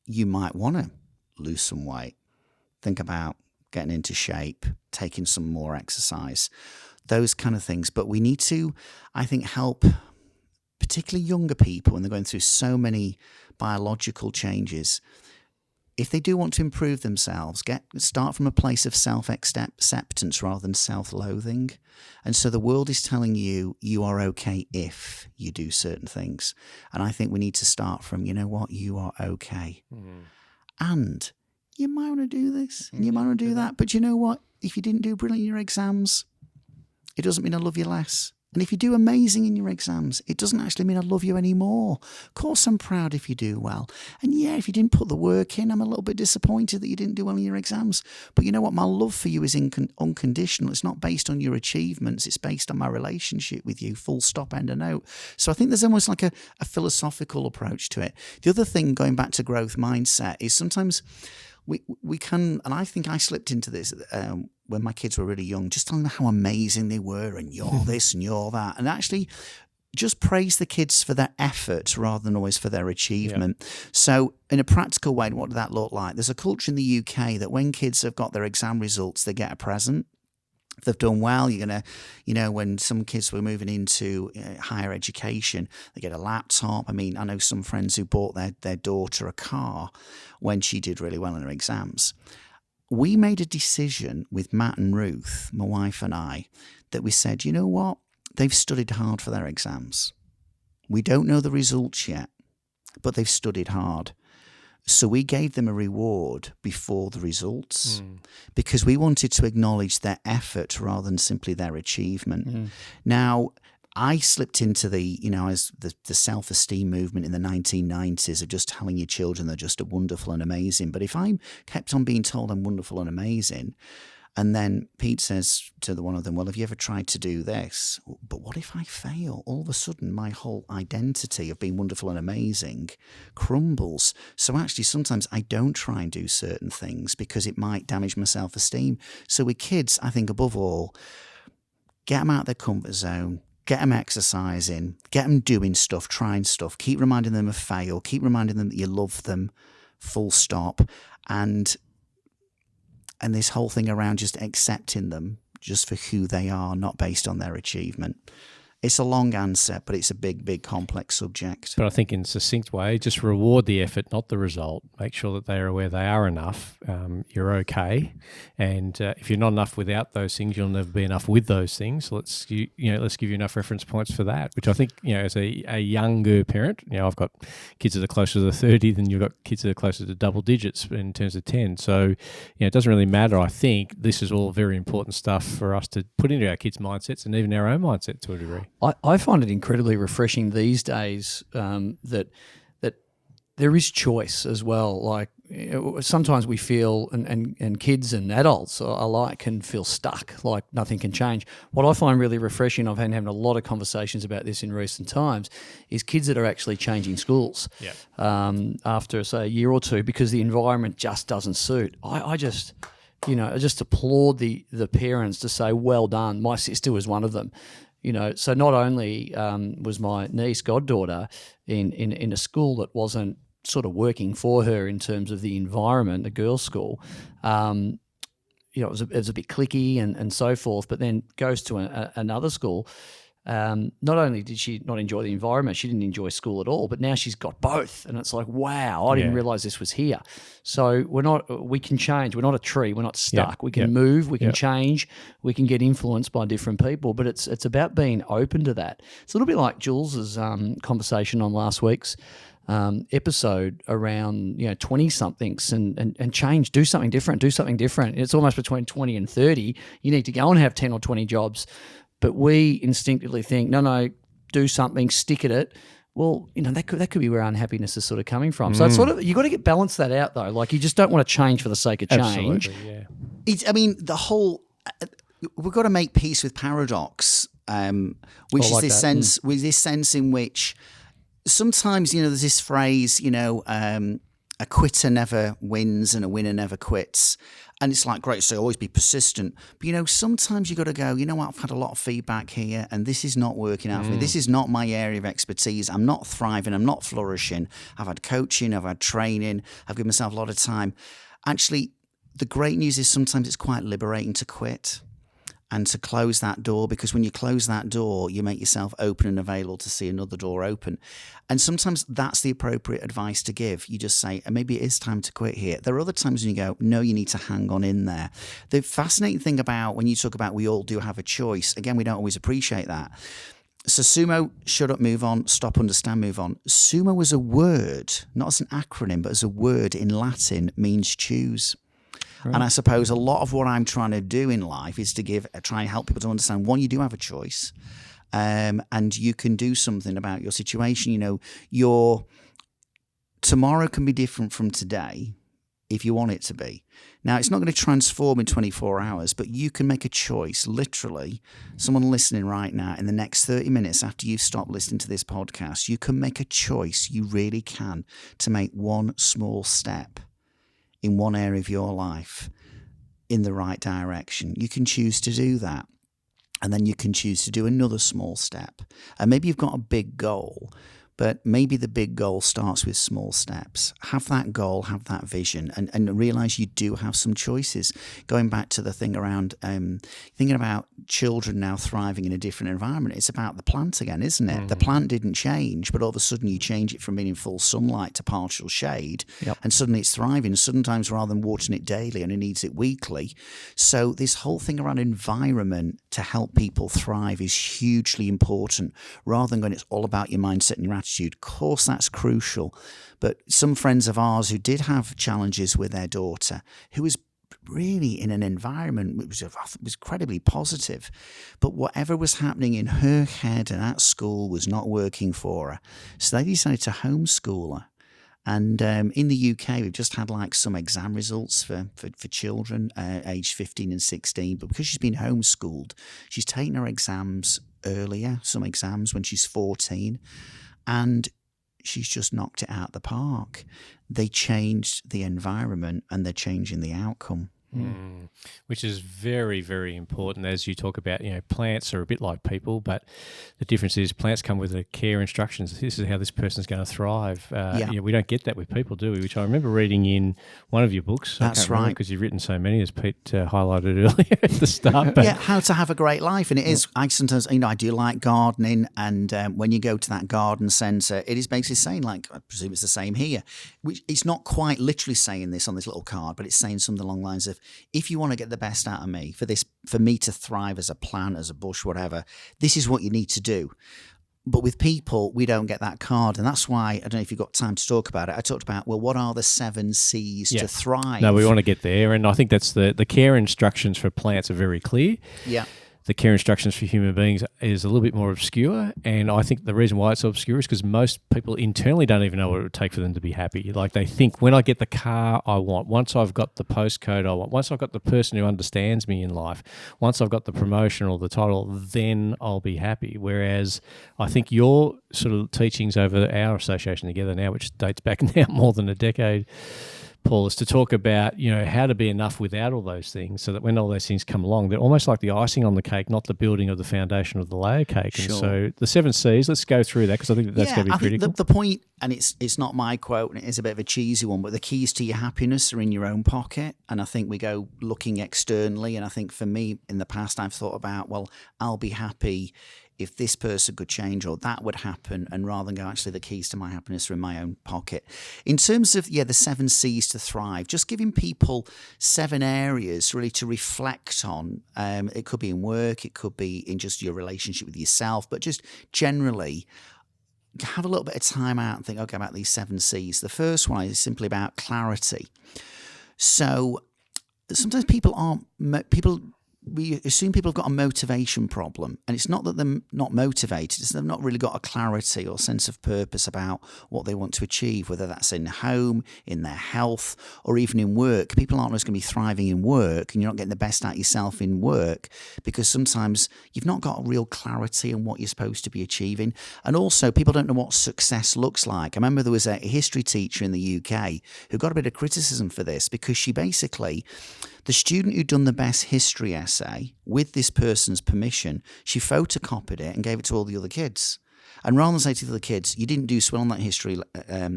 you might want to lose some weight, think about getting into shape, taking some more exercise, those kind of things. But we need to, I think, help particularly younger people when they're going through so many biological changes. If they do want to improve themselves, start from a place of self-acceptance rather than self-loathing. And so the world is telling you, you are okay if you do certain things. And I think we need to start from, you know what, you are okay. And you might want to do this, and you might want to do that. But you know what? If you didn't do brilliant in your exams, it doesn't mean I love you less. And if you do amazing in your exams, it doesn't actually mean I love you anymore. Of course, I'm proud if you do well. And yeah, if you didn't put the work in, I'm a little bit disappointed that you didn't do well in your exams. But you know what? My love for you is unconditional. It's not based on your achievements. It's based on my relationship with you, full stop, end of note. So I think there's almost like a philosophical approach to it. The other thing, going back to growth mindset, is sometimes we can, and I think I slipped into this, when my kids were really young, just telling them how amazing they were and you're this and you're that. And actually just praise the kids for their effort rather than always for their achievement. Yeah. So in a practical way, what did that look like? There's a culture in the UK that when kids have got their exam results, they get a present. If they've done well, you're going to, when some kids were moving into higher education, they get a laptop. I mean, I know some friends who bought their daughter a car when she did really well in her exams. We made a decision with Matt and Ruth, my wife and I, that we said, you know what? They've studied hard for their exams. We don't know the results yet, but they've studied hard. So we gave them a reward before the results because we wanted to acknowledge their effort rather than simply their achievement. Now, I slipped into as the self-esteem movement in the 1990s of just telling your children they're just wonderful and amazing. But if I kept on being told I'm wonderful and amazing, and then Pete says to one of them, well, have you ever tried to do this? But what if I fail? All of a sudden, my whole identity of being wonderful and amazing crumbles. So actually, sometimes I don't try and do certain things because it might damage my self-esteem. So with kids, I think above all, get them out of their comfort zone, get them exercising, get them doing stuff, trying stuff, keep reminding them of fail, keep reminding them that you love them, full stop. And this whole thing around just accepting them just for who they are, not based on their achievement. It's a long answer, but it's a big, big, complex subject. But I think in a succinct way, just reward the effort, not the result. Make sure that they are aware they are enough. You're okay. And if you're not enough without those things, you'll never be enough with those things. Let's give you enough reference points for that, which I think, as a younger parent, I've got kids that are closer to 30 than you've got kids that are closer to double digits in terms of 10. So, it doesn't really matter. I think this is all very important stuff for us to put into our kids' mindsets and even our own mindset to a degree. I find it incredibly refreshing these days that there is choice as well. Like sometimes we feel, and kids and adults alike can feel stuck, like nothing can change. What I find really refreshing, I've been having a lot of conversations about this in recent times, is kids that are actually changing schools after, say, a year or two because the environment just doesn't suit. I just applaud the parents to say, well done. My sister was one of them. So not only was my niece, goddaughter, in a school that wasn't sort of working for her in terms of the environment, a girls' school, it was a bit cliquey and so forth, but then goes to another school. Not only did she not enjoy the environment, she didn't enjoy school at all, but now she's got both. And it's like, wow, I didn't realize this was here. So we can change. We're not a tree. We're not stuck. We can move. We can change. We can get influenced by different people, but it's about being open to that. It's a little bit like Jules's conversation on last week's episode around 20-somethings and change, do something different. It's almost between 20 and 30. You need to go and have 10 or 20 jobs. But we instinctively think, no, do something, stick at it. Well, that could be where unhappiness is sort of coming from. So it's sort of, you got to balance that out though. Like you just don't want to change for the sake of change. Absolutely, yeah. We've got to make peace with paradox, which is this sense, with this sense in which sometimes there's this phrase, a quitter never wins and a winner never quits. And it's like, great, so always be persistent. But, sometimes you got to go, what, I've had a lot of feedback here and this is not working out for me. This is not my area of expertise. I'm not thriving. I'm not flourishing. I've had coaching. I've had training. I've given myself a lot of time. Actually, the great news is sometimes it's quite liberating to quit and to close that door, because when you close that door, you make yourself open and available to see another door open. And sometimes that's the appropriate advice to give. You just say, maybe it is time to quit here. There are other times when you go, no, you need to hang on in there. The fascinating thing about when you talk about we all do have a choice, again, we don't always appreciate that. So SUMO, shut up, move on, stop, understand, move on. SUMO was a word, not as an acronym, but as a word in Latin, means choose. Right. And I suppose a lot of what I'm trying to do in life is to try and help people to understand, one, you do have a choice, and you can do something about your situation. Your tomorrow can be different from today if you want it to be. Now, it's not going to transform in 24 hours, but you can make a choice, literally. Someone listening right now, in the next 30 minutes after you've stopped listening to this podcast, you can make a choice, you really can, to make one small step in one area of your life in the right direction. You can choose to do that. And then you can choose to do another small step. And maybe you've got a big goal, but maybe the big goal starts with small steps. Have that goal, have that vision, and realize you do have some choices. Going back to the thing around thinking about children now thriving in a different environment, it's about the plant again, isn't it? The plant didn't change, but all of a sudden you change it from being in full sunlight to partial shade, and suddenly it's thriving. Sometimes rather than watering it daily, and it needs it weekly. So this whole thing around environment to help people thrive is hugely important, rather than going, it's all about your mindset and your attitude. Of course, that's crucial. But some friends of ours who did have challenges with their daughter, who was really in an environment which was incredibly positive, but whatever was happening in her head and at school was not working for her. So they decided to homeschool her. And in the UK, we've just had like some exam results for children aged 15 and 16. But because she's been homeschooled, she's taken her exams earlier, some exams when she's 14. And she's just knocked it out of the park. They changed the environment and they're changing the outcome. Which is very, very important. As you talk about, plants are a bit like people, but the difference is plants come with the care instructions. This is how this person's going to thrive. We don't get that with people, do we? Which I remember reading in one of your books. That's right. Because you've written so many, as Pete highlighted earlier at the start. But How to have a great life. And it is, I sometimes, I do like gardening. And when you go to that garden centre, it is basically saying, like, I presume it's the same here, which it's not quite literally saying this on this little card, but it's saying something along the lines of, if you want to get the best out of me, for me to thrive as a plant, as a bush, whatever, this is what you need to do. But with people, we don't get that card. And that's why, I don't know if you've got time to talk about it, I talked about, what are the 7 C's to thrive? No, we want to get there. And I think that's the care instructions for plants are very clear. Yeah. The care instructions for human beings is a little bit more obscure. And I think the reason why it's so obscure is because most people internally don't even know what it would take for them to be happy. Like they think, when I get the car I want, once I've got the postcode I want, once I've got the person who understands me in life, once I've got the promotion or the title, then I'll be happy. Whereas I think your sort of teachings over our association together now, which dates back now more than a decade, Paul, is to talk about, how to be enough without all those things, so that when all those things come along, they're almost like the icing on the cake, not the building of the foundation of the layer cake. Sure. And so the 7 C's, let's go through that, because I think that's going to be critical. The point, and it's not my quote, and it is a bit of a cheesy one, but the keys to your happiness are in your own pocket. And I think we go looking externally, and I think for me in the past I've thought about, I'll be happy if this person could change, or that would happen, and rather than go, actually, the keys to my happiness are in my own pocket. In terms of, the 7 C's to thrive, just giving people 7 areas really to reflect on. It could be in work, it could be in just your relationship with yourself, but just generally have a little bit of time out and think, okay, about these 7 C's. The first one is simply about clarity. So sometimes we assume people have got a motivation problem, and it's not that they're not motivated, it's that they've not really got a clarity or sense of purpose about what they want to achieve, whether that's in home, in their health, or even in work. People aren't always going to be thriving in work, and you're not getting the best out of yourself in work because sometimes you've not got a real clarity on what you're supposed to be achieving. And also, people don't know what success looks like. I remember there was a history teacher in the UK who got a bit of criticism for this, because she basically, the student who'd done the best history essay, with this person's permission, she photocopied it and gave it to all the other kids. And rather than say to the other kids, you didn't do so well on that history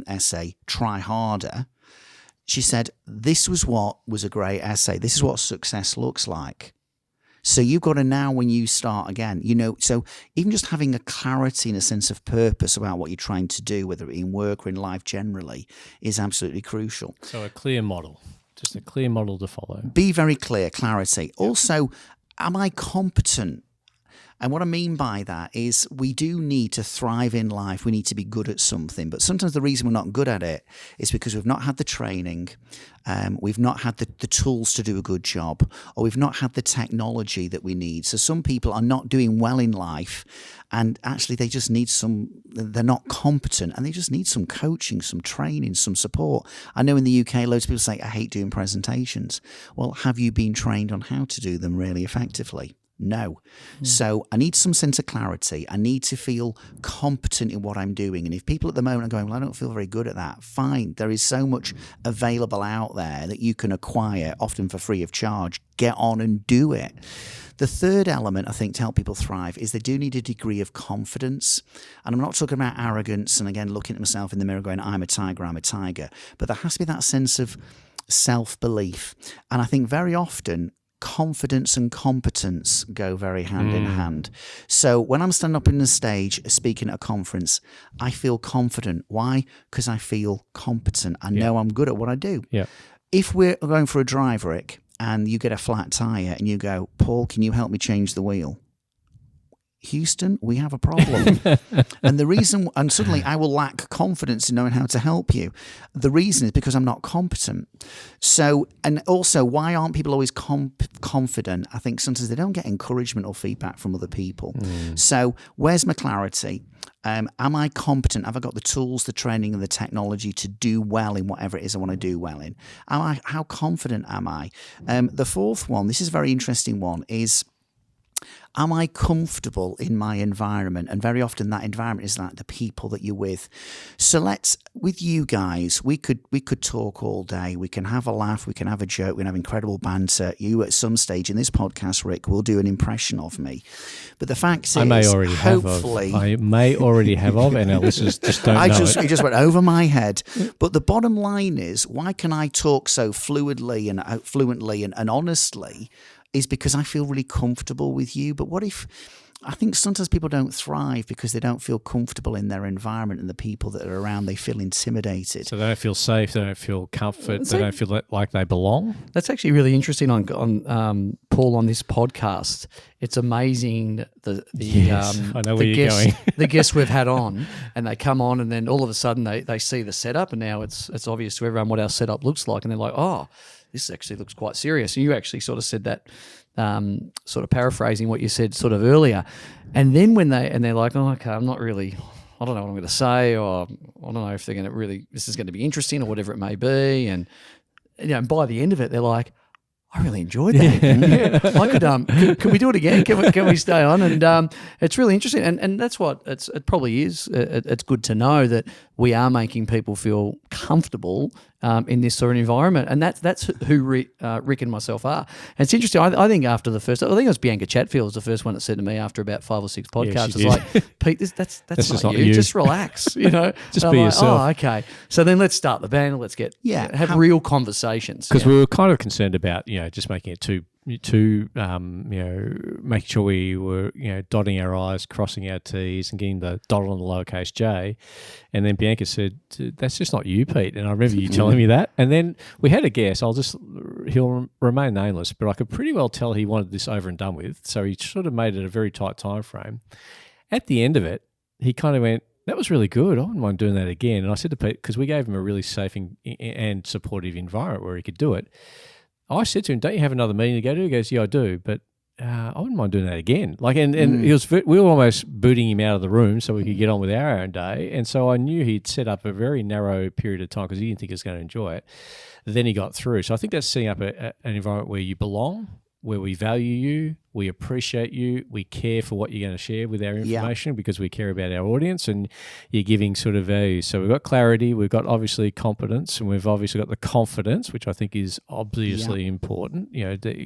essay, try harder, she said, this was what was a great essay. This is what success looks like. So you've got to now, when you start again, so even just having a clarity and a sense of purpose about what you're trying to do, whether it be in work or in life generally, is absolutely crucial. So a clear model. Just a clear model to follow. Be very clear, clarity. Also, am I competent? And what I mean by that is we do need to thrive in life. We need to be good at something. But sometimes the reason we're not good at it is because we've not had the training, we've not had the tools to do a good job, or we've not had the technology that we need. So some people are not doing well in life, and actually they just need they're not competent, and they just need some coaching, some training, some support. I know in the UK, loads of people say, I hate doing presentations. Well, have you been trained on how to do them really effectively? No. So I need some sense of clarity. I need to feel competent in what I'm doing. And if people at the moment are going, well, I don't feel very good at that, fine. There is so much available out there that you can acquire, often for free of charge. Get on and do it. The third element, I think, to help people thrive is they do need a degree of confidence. And I'm not talking about arrogance and, again, looking at myself in the mirror going, I'm a tiger. But there has to be that sense of self-belief. And I think very often confidence and competence go very hand in hand. So when I'm standing up in the stage speaking at a conference, I feel confident. Why? Because I feel competent. I know I'm good at what I do. Yeah. If we're going for a drive, Rik, and you get a flat tyre and you go, Paul, can you help me change the wheel? Houston, we have a problem. And the reason, and suddenly I will lack confidence in knowing how to help you. The reason is because I'm not competent. So, and also, why aren't people always confident? I think sometimes they don't get encouragement or feedback from other people. So, where's my clarity? Am I competent? Have I got the tools, the training, and the technology to do well in whatever it is I want to do well in? How confident am I? The fourth one, this is a very interesting one, is am I comfortable in my environment? And very often that environment is like the people that you're with. So with you guys, we could talk all day. We can have a laugh. We can have a joke. We can have incredible banter. You at some stage in this podcast, Rik, will do an impression of me. But the fact is, I may already hopefully, have of, and our listeners just don't know it just went over my head. But the bottom line is, why can I talk so fluently and honestly? Is because I feel really comfortable with you. But what if, I think sometimes people don't thrive because they don't feel comfortable in their environment and the people that are around, they feel intimidated. So they don't feel safe, they don't feel comfort, they don't feel like they belong. That's actually really interesting on Paul on this podcast. It's amazing I know where you're going. The guests we've had on, and they come on, and then all of a sudden they see the setup, and now it's obvious to everyone what our setup looks like, and they're like, oh, this actually looks quite serious. And you actually sort of said that, sort of paraphrasing what you said sort of earlier. And then they're like, oh, okay, I'm not really, I don't know what I'm going to say, or I don't know if they're going to really, this is going to be interesting or whatever it may be. And, and by the end of it, they're like, I really enjoyed that. I could. Can we do it again? Can we stay on? And it's really interesting. And that's what it probably is. It's good to know that we are making people feel comfortable in this sort of environment, and that's who Rik and myself are. And it's interesting. I think after the first, I think it was Bianca Chatfield was the first one that said to me after about 5 or 6 podcasts, it's like, Pete, that's not you. Just relax, Just be yourself. Oh, okay. So then let's start the band. Let's have real conversations. Because we were kind of concerned about just making it too making sure we were dotting our I's, crossing our T's, and getting the dot on the lowercase j. And then Bianca said, "That's just not you, Pete." And I remember you telling me that. And then we had a guest. He'll remain nameless, but I could pretty well tell he wanted this over and done with. So he sort of made it a very tight time frame. At the end of it, he kind of went, "That was really good. I wouldn't mind doing that again." And I said to Pete, because we gave him a really safe and supportive environment where he could do it, I said to him, "Don't you have another meeting to go to?" He goes, "Yeah, I do, but I wouldn't mind doing that again." We were almost booting him out of the room so we could get on with our own day. And so I knew he'd set up a very narrow period of time because he didn't think he was going to enjoy it. Then he got through. So I think that's setting up an environment where you belong, where we value you, we appreciate you, we care for what you're going to share with our information because we care about our audience, and you're giving sort of value. So we've got clarity, we've got obviously competence, and we've obviously got the confidence, which I think is obviously important.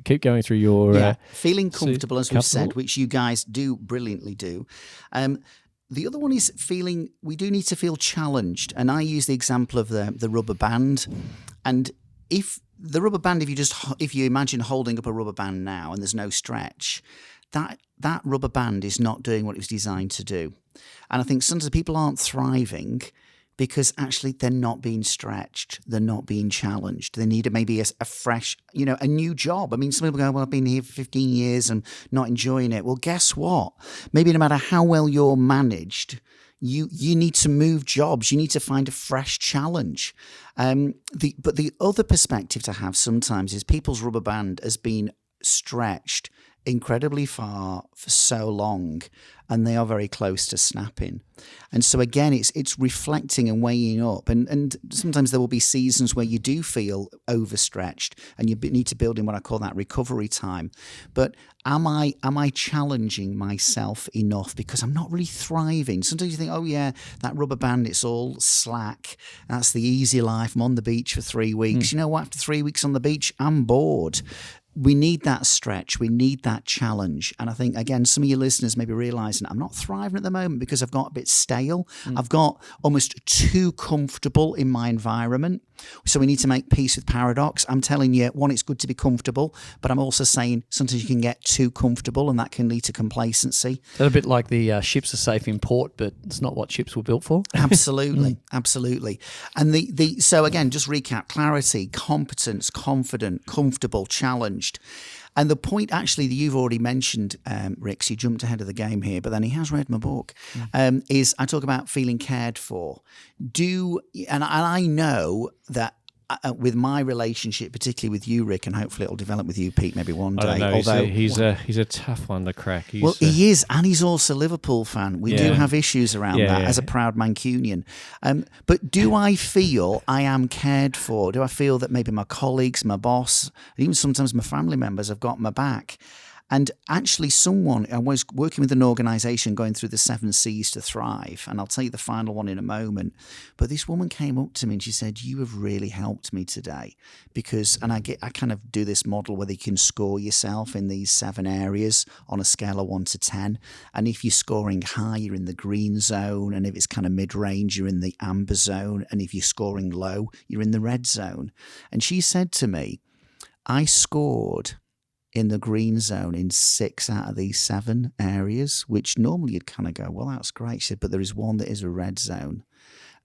Keep going through your feeling comfortable, as we've said, which you guys do brilliantly do. The other one is feeling. We do need to feel challenged, and I use the example of the rubber band, and if the rubber band, if you imagine holding up a rubber band now and there's no stretch, that rubber band is not doing what it was designed to do. And I think sometimes people aren't thriving because actually they're not being stretched, they're not being challenged. They need maybe a fresh, a new job. I mean, some people go, well, I've been here for 15 years and not enjoying it. Well, guess what? Maybe no matter how well you're managed, you need to move jobs. You need to find a fresh challenge. But the other perspective to have sometimes is people's rubber band has been stretched incredibly far for so long, and they are very close to snapping. And so again, it's reflecting and weighing up, and sometimes there will be seasons where you do feel overstretched and you need to build in what I call that recovery time. But am I challenging myself enough, because I'm not really thriving? Sometimes you think, oh yeah, that rubber band, it's all slack, that's the easy life, I'm on the beach for 3 weeks. You know what, after 3 weeks on the beach, I'm bored. We need that stretch. We need that challenge. And I think, again, some of your listeners may be realizing I'm not thriving at the moment because I've got a bit stale. I've got almost too comfortable in my environment. So we need to make peace with paradox. I'm telling you, one, it's good to be comfortable, but I'm also saying sometimes you can get too comfortable and that can lead to complacency. That's a bit like the ships are safe in port, but it's not what ships were built for. Absolutely, absolutely. And so again, just recap: clarity, competence, confident, comfortable, challenged. And the point actually that you've already mentioned, Rik, so you jumped ahead of the game here, but then he has read my book, is I talk about feeling cared for. And I know that with my relationship, particularly with you, Rik, and hopefully it'll develop with you, Pete, maybe one day. I don't know. Although he's a tough one to crack. He is, and he's also a Liverpool fan. We do have issues around that as a proud Mancunian. But do I feel I am cared for? Do I feel that maybe my colleagues, my boss, and even sometimes my family members have got my back? And actually I was working with an organisation going through the 7 C's to thrive, and I'll tell you the final one in a moment. But this woman came up to me and she said, you have really helped me today, because, and I kind of do this model where you can score yourself in these 7 areas on a scale of 1 to 10. And if you're scoring high, you're in the green zone. And if it's kind of mid-range, you're in the amber zone. And if you're scoring low, you're in the red zone. And she said to me, I scored in the green zone in 6 out of these 7 areas, which normally you'd kind of go, well, that's great. She said, but there is one that is a red zone.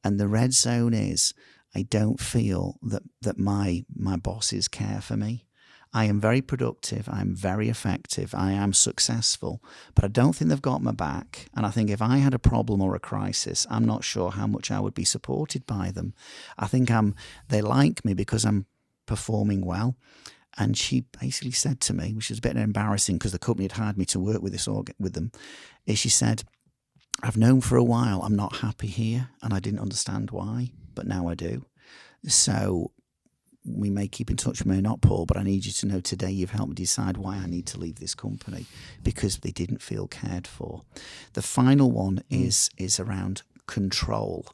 And the red zone is, I don't feel that my bosses care for me. I am very productive. I'm very effective. I am successful, but I don't think they've got my back. And I think if I had a problem or a crisis, I'm not sure how much I would be supported by them. I think they like me because I'm performing well. And she basically said to me, which is a bit embarrassing because the company had hired me to work with them, is she said, I've known for a while I'm not happy here, and I didn't understand why, but now I do. So we may keep in touch, we may not, Paul, but I need you to know today you've helped me decide why I need to leave this company, because they didn't feel cared for. The final one is around control.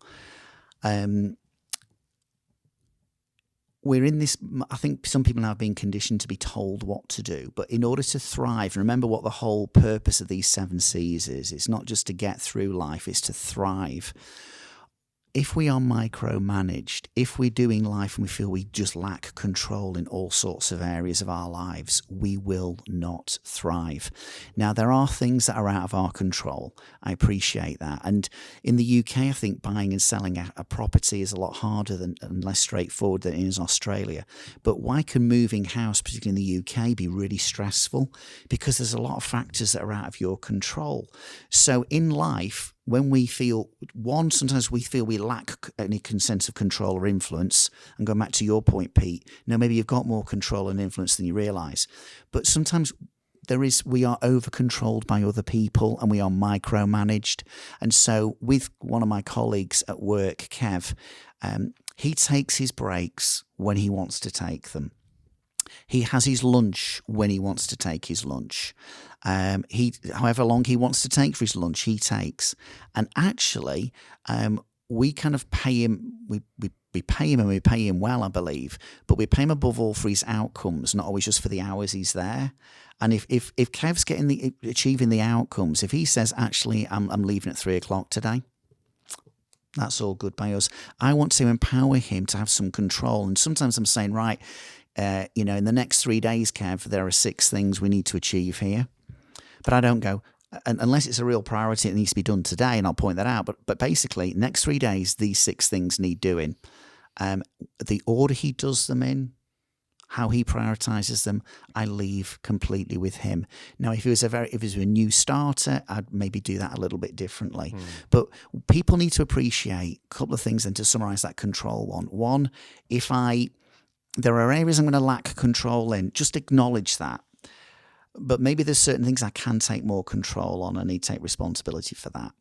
We're in this, I think some people now have been conditioned to be told what to do. But in order to thrive, remember what the whole purpose of these 7 C's is. It's not just to get through life, it's to thrive. If we are micromanaged, if we're doing life and we feel we just lack control in all sorts of areas of our lives, we will not thrive. Now, there are things that are out of our control. I appreciate that. And in the UK, I think buying and selling a property is a lot harder and less straightforward than it is Australia. But why can moving house, particularly in the UK, be really stressful? Because there's a lot of factors that are out of your control. So in life, when we feel, sometimes we feel we lack any sense of control or influence. And going back to your point, Pete, maybe you've got more control and influence than you realise. But sometimes we are over-controlled by other people and we are micromanaged. And so with one of my colleagues at work, Kev, he takes his breaks when he wants to take them. He has his lunch when he wants to take his lunch. However long he wants to take for his lunch, he takes. And actually, we kind of pay him. We pay him, and we pay him well, I believe. But we pay him above all for his outcomes, not always just for the hours he's there. And if Kev's achieving the outcomes, if he says, actually, I'm leaving at 3:00 today, that's all good by us. I want to empower him to have some control. And sometimes I'm saying, right, in the next 3 days, Kev, there are 6 things we need to achieve here. But I don't go, unless it's a real priority, it needs to be done today, and I'll point that out. But basically, next 3 days, these 6 things need doing. The order he does them in, how he prioritises them, I leave completely with him. Now, if he was a new starter, I'd maybe do that a little bit differently. But people need to appreciate a couple of things, and to summarise that control one. One, there are areas I'm going to lack control in, just acknowledge that. but maybe there's certain things I can take more control on. I need to take responsibility for that.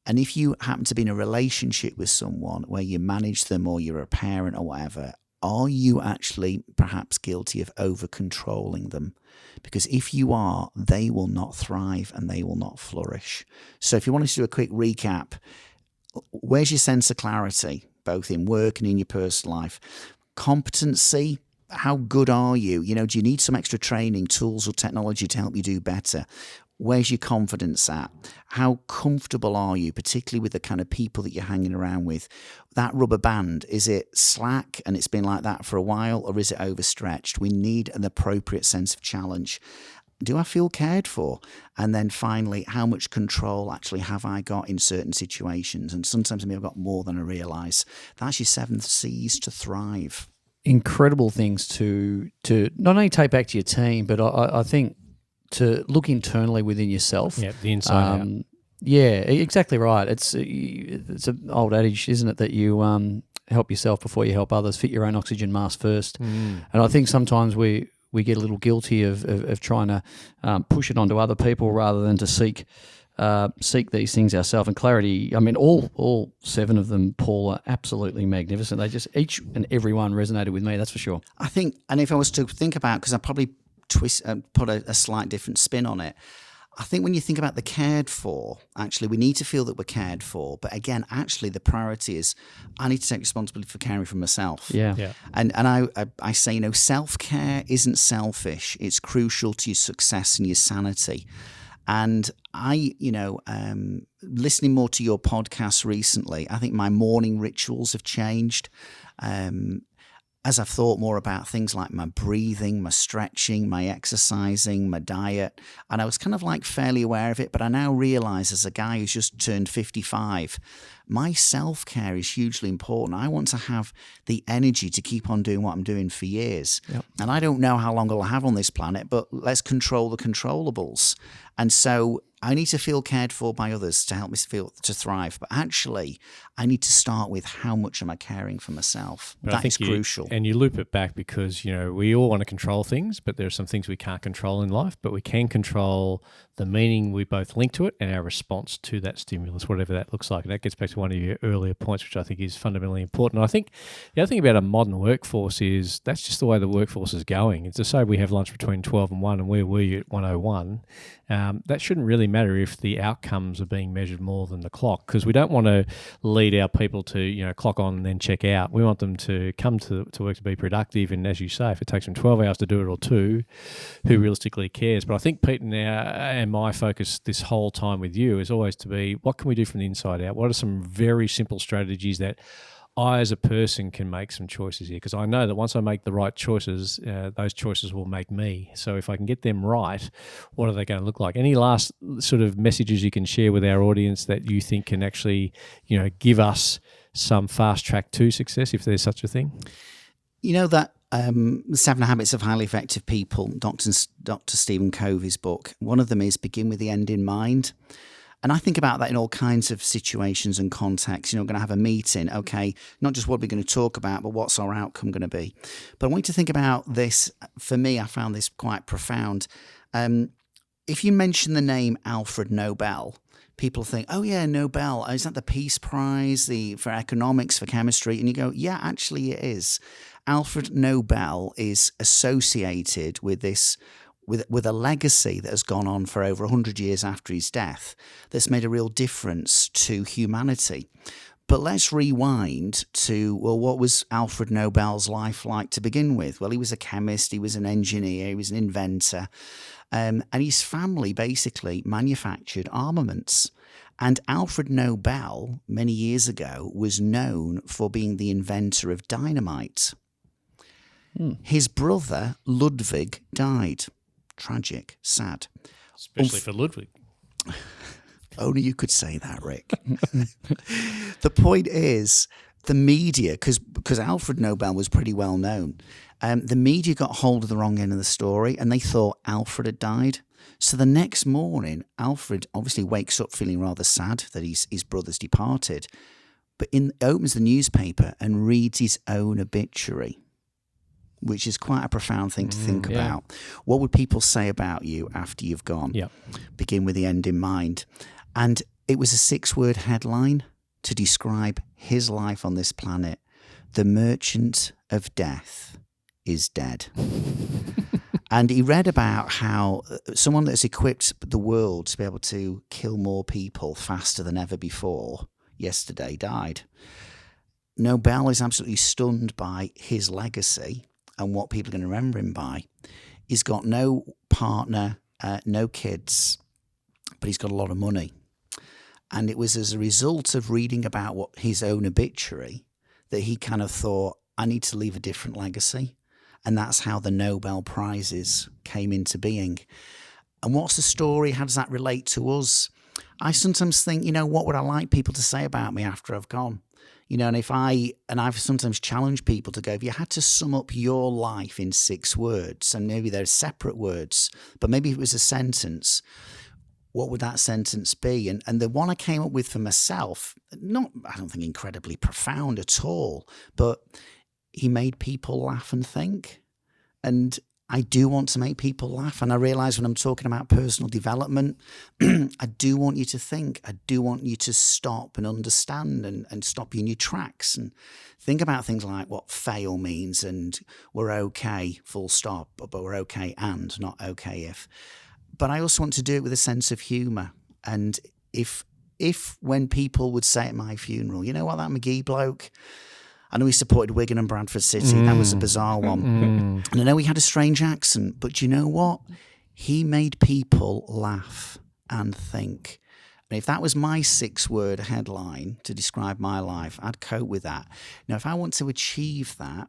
And if you happen to be in a relationship with someone where you manage them or you're a parent or whatever, are you actually perhaps guilty of over-controlling them? Because if you are, they will not thrive and they will not flourish. So if you want to do a quick recap, where's your sense of clarity, both in work and in your personal life? Competency, how good are you? You know, do you need some extra training, tools or technology to help you do better? Where's your confidence at? How comfortable are you, particularly with the kind of people that you're hanging around with? That rubber band, is it slack and it's been like that for a while, or is it overstretched? We need an appropriate sense of challenge. Do I feel cared for? And then finally, how much control actually have I got in certain situations? And sometimes I've got more than I realise. That's your 7 C's to thrive. Incredible things to not only take back to your team, but I think to look internally within yourself. Yeah, the inside out. Yeah, exactly right. It's an old adage, isn't it, that you help yourself before you help others. Fit your own oxygen mask first. And I think sometimes we get a little guilty of trying to push it onto other people rather than to seek these things ourselves. And clarity, I mean, all 7 of them, Paul, are absolutely magnificent. They just, each and every one resonated with me, that's for sure. I think, and if I was to think about, because I probably put a slight different spin on it, I think when you think about the cared for, actually, we need to feel that we're cared for. But again, actually, the priority is I need to take responsibility for caring for myself. Yeah. And I say, self-care isn't selfish. It's crucial to your success and your sanity. And I, listening more to your podcast recently, I think my morning rituals have changed. As I've thought more about things like my breathing, my stretching, my exercising, my diet, and I was kind of like fairly aware of it, but I now realize as a guy who's just turned 55, my self-care is hugely important. I want to have the energy to keep on doing what I'm doing for years. Yep. And I don't know how long I'll have on this planet, but let's control the controllables. And so I need to feel cared for by others to help me to thrive. But actually, I need to start with how much am I caring for myself? But That is crucial. And you loop it back because, we all want to control things, but there are some things we can't control in life, but we can control the meaning we both link to it and our response to that stimulus, whatever that looks like. And that gets back to one of your earlier points, which I think is fundamentally important. And I think the other thing about a modern workforce is that's just the way the workforce is going. It's to say we have lunch between 12 and 1 and where were you at 1:01? That shouldn't really matter if the outcomes are being measured more than the clock, because we don't want to lead our people to, clock on and then check out. We want them to come to work to be productive. And as you say, if it takes them 12 hours to do it or 2, who realistically cares? But I think Pete and my focus this whole time with you is always to be, what can we do from the inside out? What are some very simple strategies that I as a person can make some choices here? Because I know that once I make the right choices, those choices will make me. So if I can get them right, what are they going to look like? Any last sort of messages you can share with our audience that you think can actually, give us some fast track to success, if there's such a thing? That 7 Habits of Highly Effective People, Dr. Stephen Covey's book, one of them is begin with the end in mind. And I think about that in all kinds of situations and contexts. We're going to have a meeting. Okay, not just what we're going to talk about, but what's our outcome going to be. But I want you to think about this. For me, I found this quite profound. If you mention the name Alfred Nobel, people think, oh yeah, Nobel, is that the Peace Prize for economics, for chemistry? And you go, yeah, actually it is. Alfred Nobel is associated with this, with a legacy that has gone on for over 100 years after his death that's made a real difference to humanity. But let's rewind to, what was Alfred Nobel's life like to begin with? Well, he was a chemist, he was an engineer, he was an inventor, and his family basically manufactured armaments. And Alfred Nobel, many years ago, was known for being the inventor of dynamite. His brother, Ludwig, died. Tragic, sad. Especially for Ludwig. Only you could say that, Rik. The point is, the media, because Alfred Nobel was pretty well known, the media got hold of the wrong end of the story and they thought Alfred had died. So the next morning, Alfred obviously wakes up feeling rather sad that his brother's departed, but opens the newspaper and reads his own obituary. which is quite a profound thing to think yeah. about. What would people say about you after you've gone? Yeah. Begin with the end in mind. And it was a 6-word headline to describe his life on this planet. The merchant of death is dead. And he read about how someone that's equipped the world to be able to kill more people faster than ever before yesterday died. Nobel is absolutely stunned by his legacy and what people are going to remember him by. He's got no partner, no kids, but he's got a lot of money. And it was as a result of reading about what his own obituary that he kind of thought, I need to leave a different legacy. And that's how the Nobel Prizes came into being. And what's the story? How does that relate to us? I sometimes think, what would I like people to say about me after I've gone? And I've sometimes challenged people to go, if you had to sum up your life in 6 words, and maybe they're separate words, but maybe if it was a sentence, what would that sentence be? And the one I came up with for myself, I don't think incredibly profound at all, but he made people laugh and think. And I do want to make people laugh. And I realize when I'm talking about personal development, I do want you to think. I do want you to stop and understand and stop you in your tracks and think about things like what fail means and we're okay, full stop, but we're okay and not okay if. But I also want to do it with a sense of humour. And if when people would say at my funeral, you know what, that McGee bloke, I know he supported Wigan and Bradford City. That was a bizarre one. And I know he had a strange accent, but you know what? He made people laugh and think. And if that was my 6-word headline to describe my life, I'd cope with that. Now, if I want to achieve that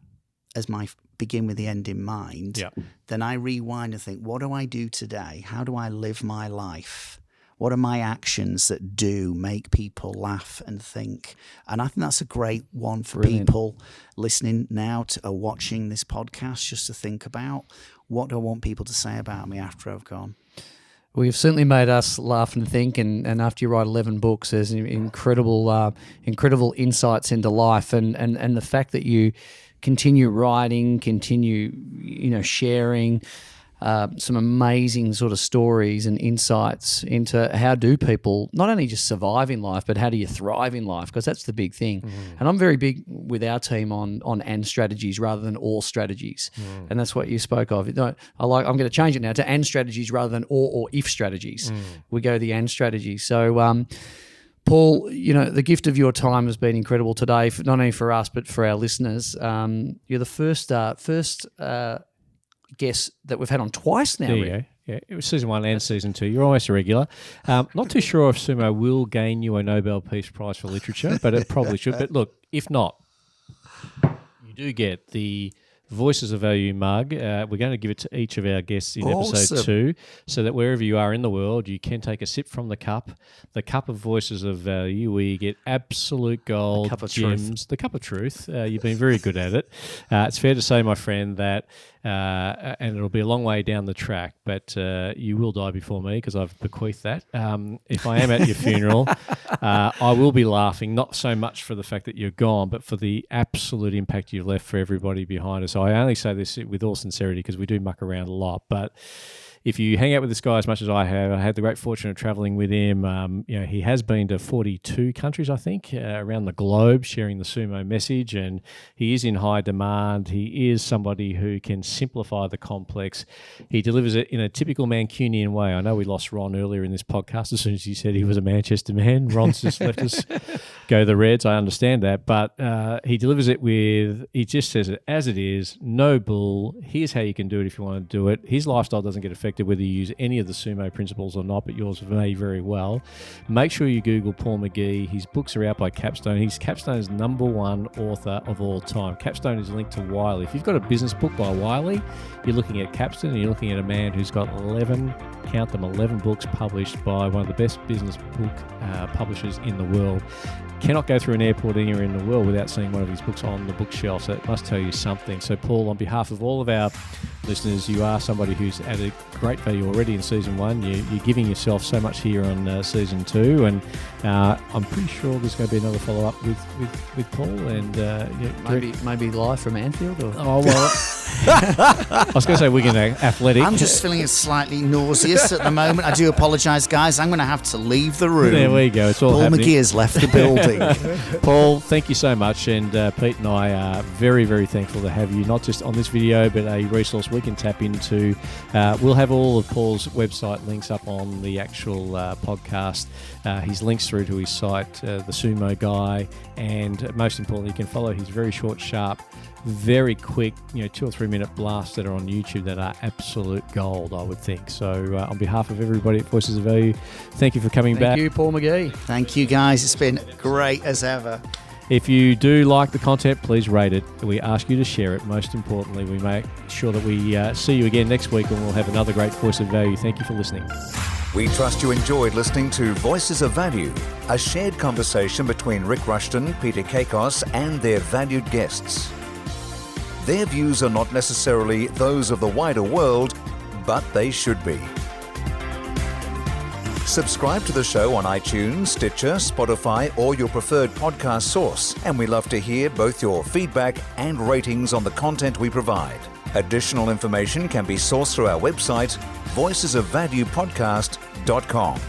as my begin with the end in mind, then I rewind and think, what do I do today? How do I live my life? What are my actions that do make people laugh and think? And I think that's a great one for people listening now to or watching this podcast, just to think about, what do I want people to say about me after I've gone? Well, you've certainly made us laugh and think, and after you write 11 books, there's incredible insights into life, and the fact that you continue writing, continue sharing some amazing sort of stories and insights into how do people not only just survive in life, but how do you thrive in life? Because that's the big thing. And I'm very big with our team on and strategies rather than all strategies. And that's what you spoke of. I'm going to change it now to and strategies rather than or if strategies. We go the and strategy. So, Paul, the gift of your time has been incredible today, not only for us but for our listeners. You're the first guest that we've had on twice now. There you go. Yeah, it was season 1 and season 2. You're almost a regular. Not too sure if Sumo will gain you a Nobel Peace Prize for Literature, but it probably should. But look, if not, you do get the Voices of Value mug. We're going to give it to each of our guests in episode 2, so that wherever you are in the world, you can take a sip from the cup of Voices of Value, where you get absolute gold, gems, the cup of truth. You've been very good at it. It's fair to say, my friend, that and it'll be a long way down the track, but you will die before me because I've bequeathed that. If I am at your funeral, I will be laughing, not so much for the fact that you're gone, but for the absolute impact you've left for everybody behind us. I only say this with all sincerity because we do muck around a lot, but if you hang out with this guy as much as I had the great fortune of traveling with him. He has been to 42 countries, I think, around the globe, sharing the sumo message, and he is in high demand. He is somebody who can simplify the complex. He delivers it in a typical Mancunian way. I know we lost Ron earlier in this podcast as soon as he said he was a Manchester man. Ron's just left us. Go the Reds. I understand that, but he delivers it he just says it as it is, no bull. Here's how you can do it if you want to do it. His lifestyle doesn't get affected whether you use any of the sumo principles or not, but yours may very well. Make sure you Google Paul McGee. His books are out by Capstone. He's Capstone's #1 author of all time. Capstone is linked to Wiley. If you've got a business book by Wiley, you're looking at Capstone, and you're looking at a man who's got 11 books published by one of the best business book publishers in the world. Cannot go through an airport anywhere in the world without seeing one of his books on the bookshelf, so it must tell you something. So, Paul, on behalf of all of our listeners, you are somebody who's added great value already in season 1. You're giving yourself so much here on season 2, and I'm pretty sure there's going to be another follow-up with Paul. And maybe live from Anfield. Or? Oh, well, I was going to say Wigan Athletic. I'm just feeling slightly nauseous at the moment. I do apologise, guys. I'm going to have to leave the room. There we go. It's all Paul happening. McGee has left the building. Paul, thank you so much. And Pete and I are very, very thankful to have you, not just on this video, but a resource we can tap into. We'll have all of Paul's website links up on the actual podcast. His links through to his site, the SUMO Guy, and most importantly, you can follow his very short, sharp, very quick, 2 or 3 minute blasts that are on YouTube that are absolute gold, I would think. So on behalf of everybody at Voices of Value, thank you for coming back. Thank you, Paul McGee. Thank you, guys. It's been great as ever. If you do like the content, please rate it. We ask you to share it. Most importantly, we make sure that we see you again next week, and we'll have another great Voice of Value. Thank you for listening. We trust you enjoyed listening to Voices of Value, a shared conversation between Rik Rushton, Peter Kakos, and their valued guests. Their views are not necessarily those of the wider world, but they should be. Subscribe to the show on iTunes, Stitcher, Spotify, or your preferred podcast source, and we love to hear both your feedback and ratings on the content we provide. Additional information can be sourced through our website, voicesofvaluepodcast.com.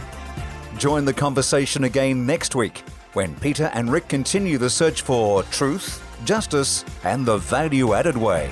Join the conversation again next week when Peter and Rik continue the search for truth, justice, and the value-added way.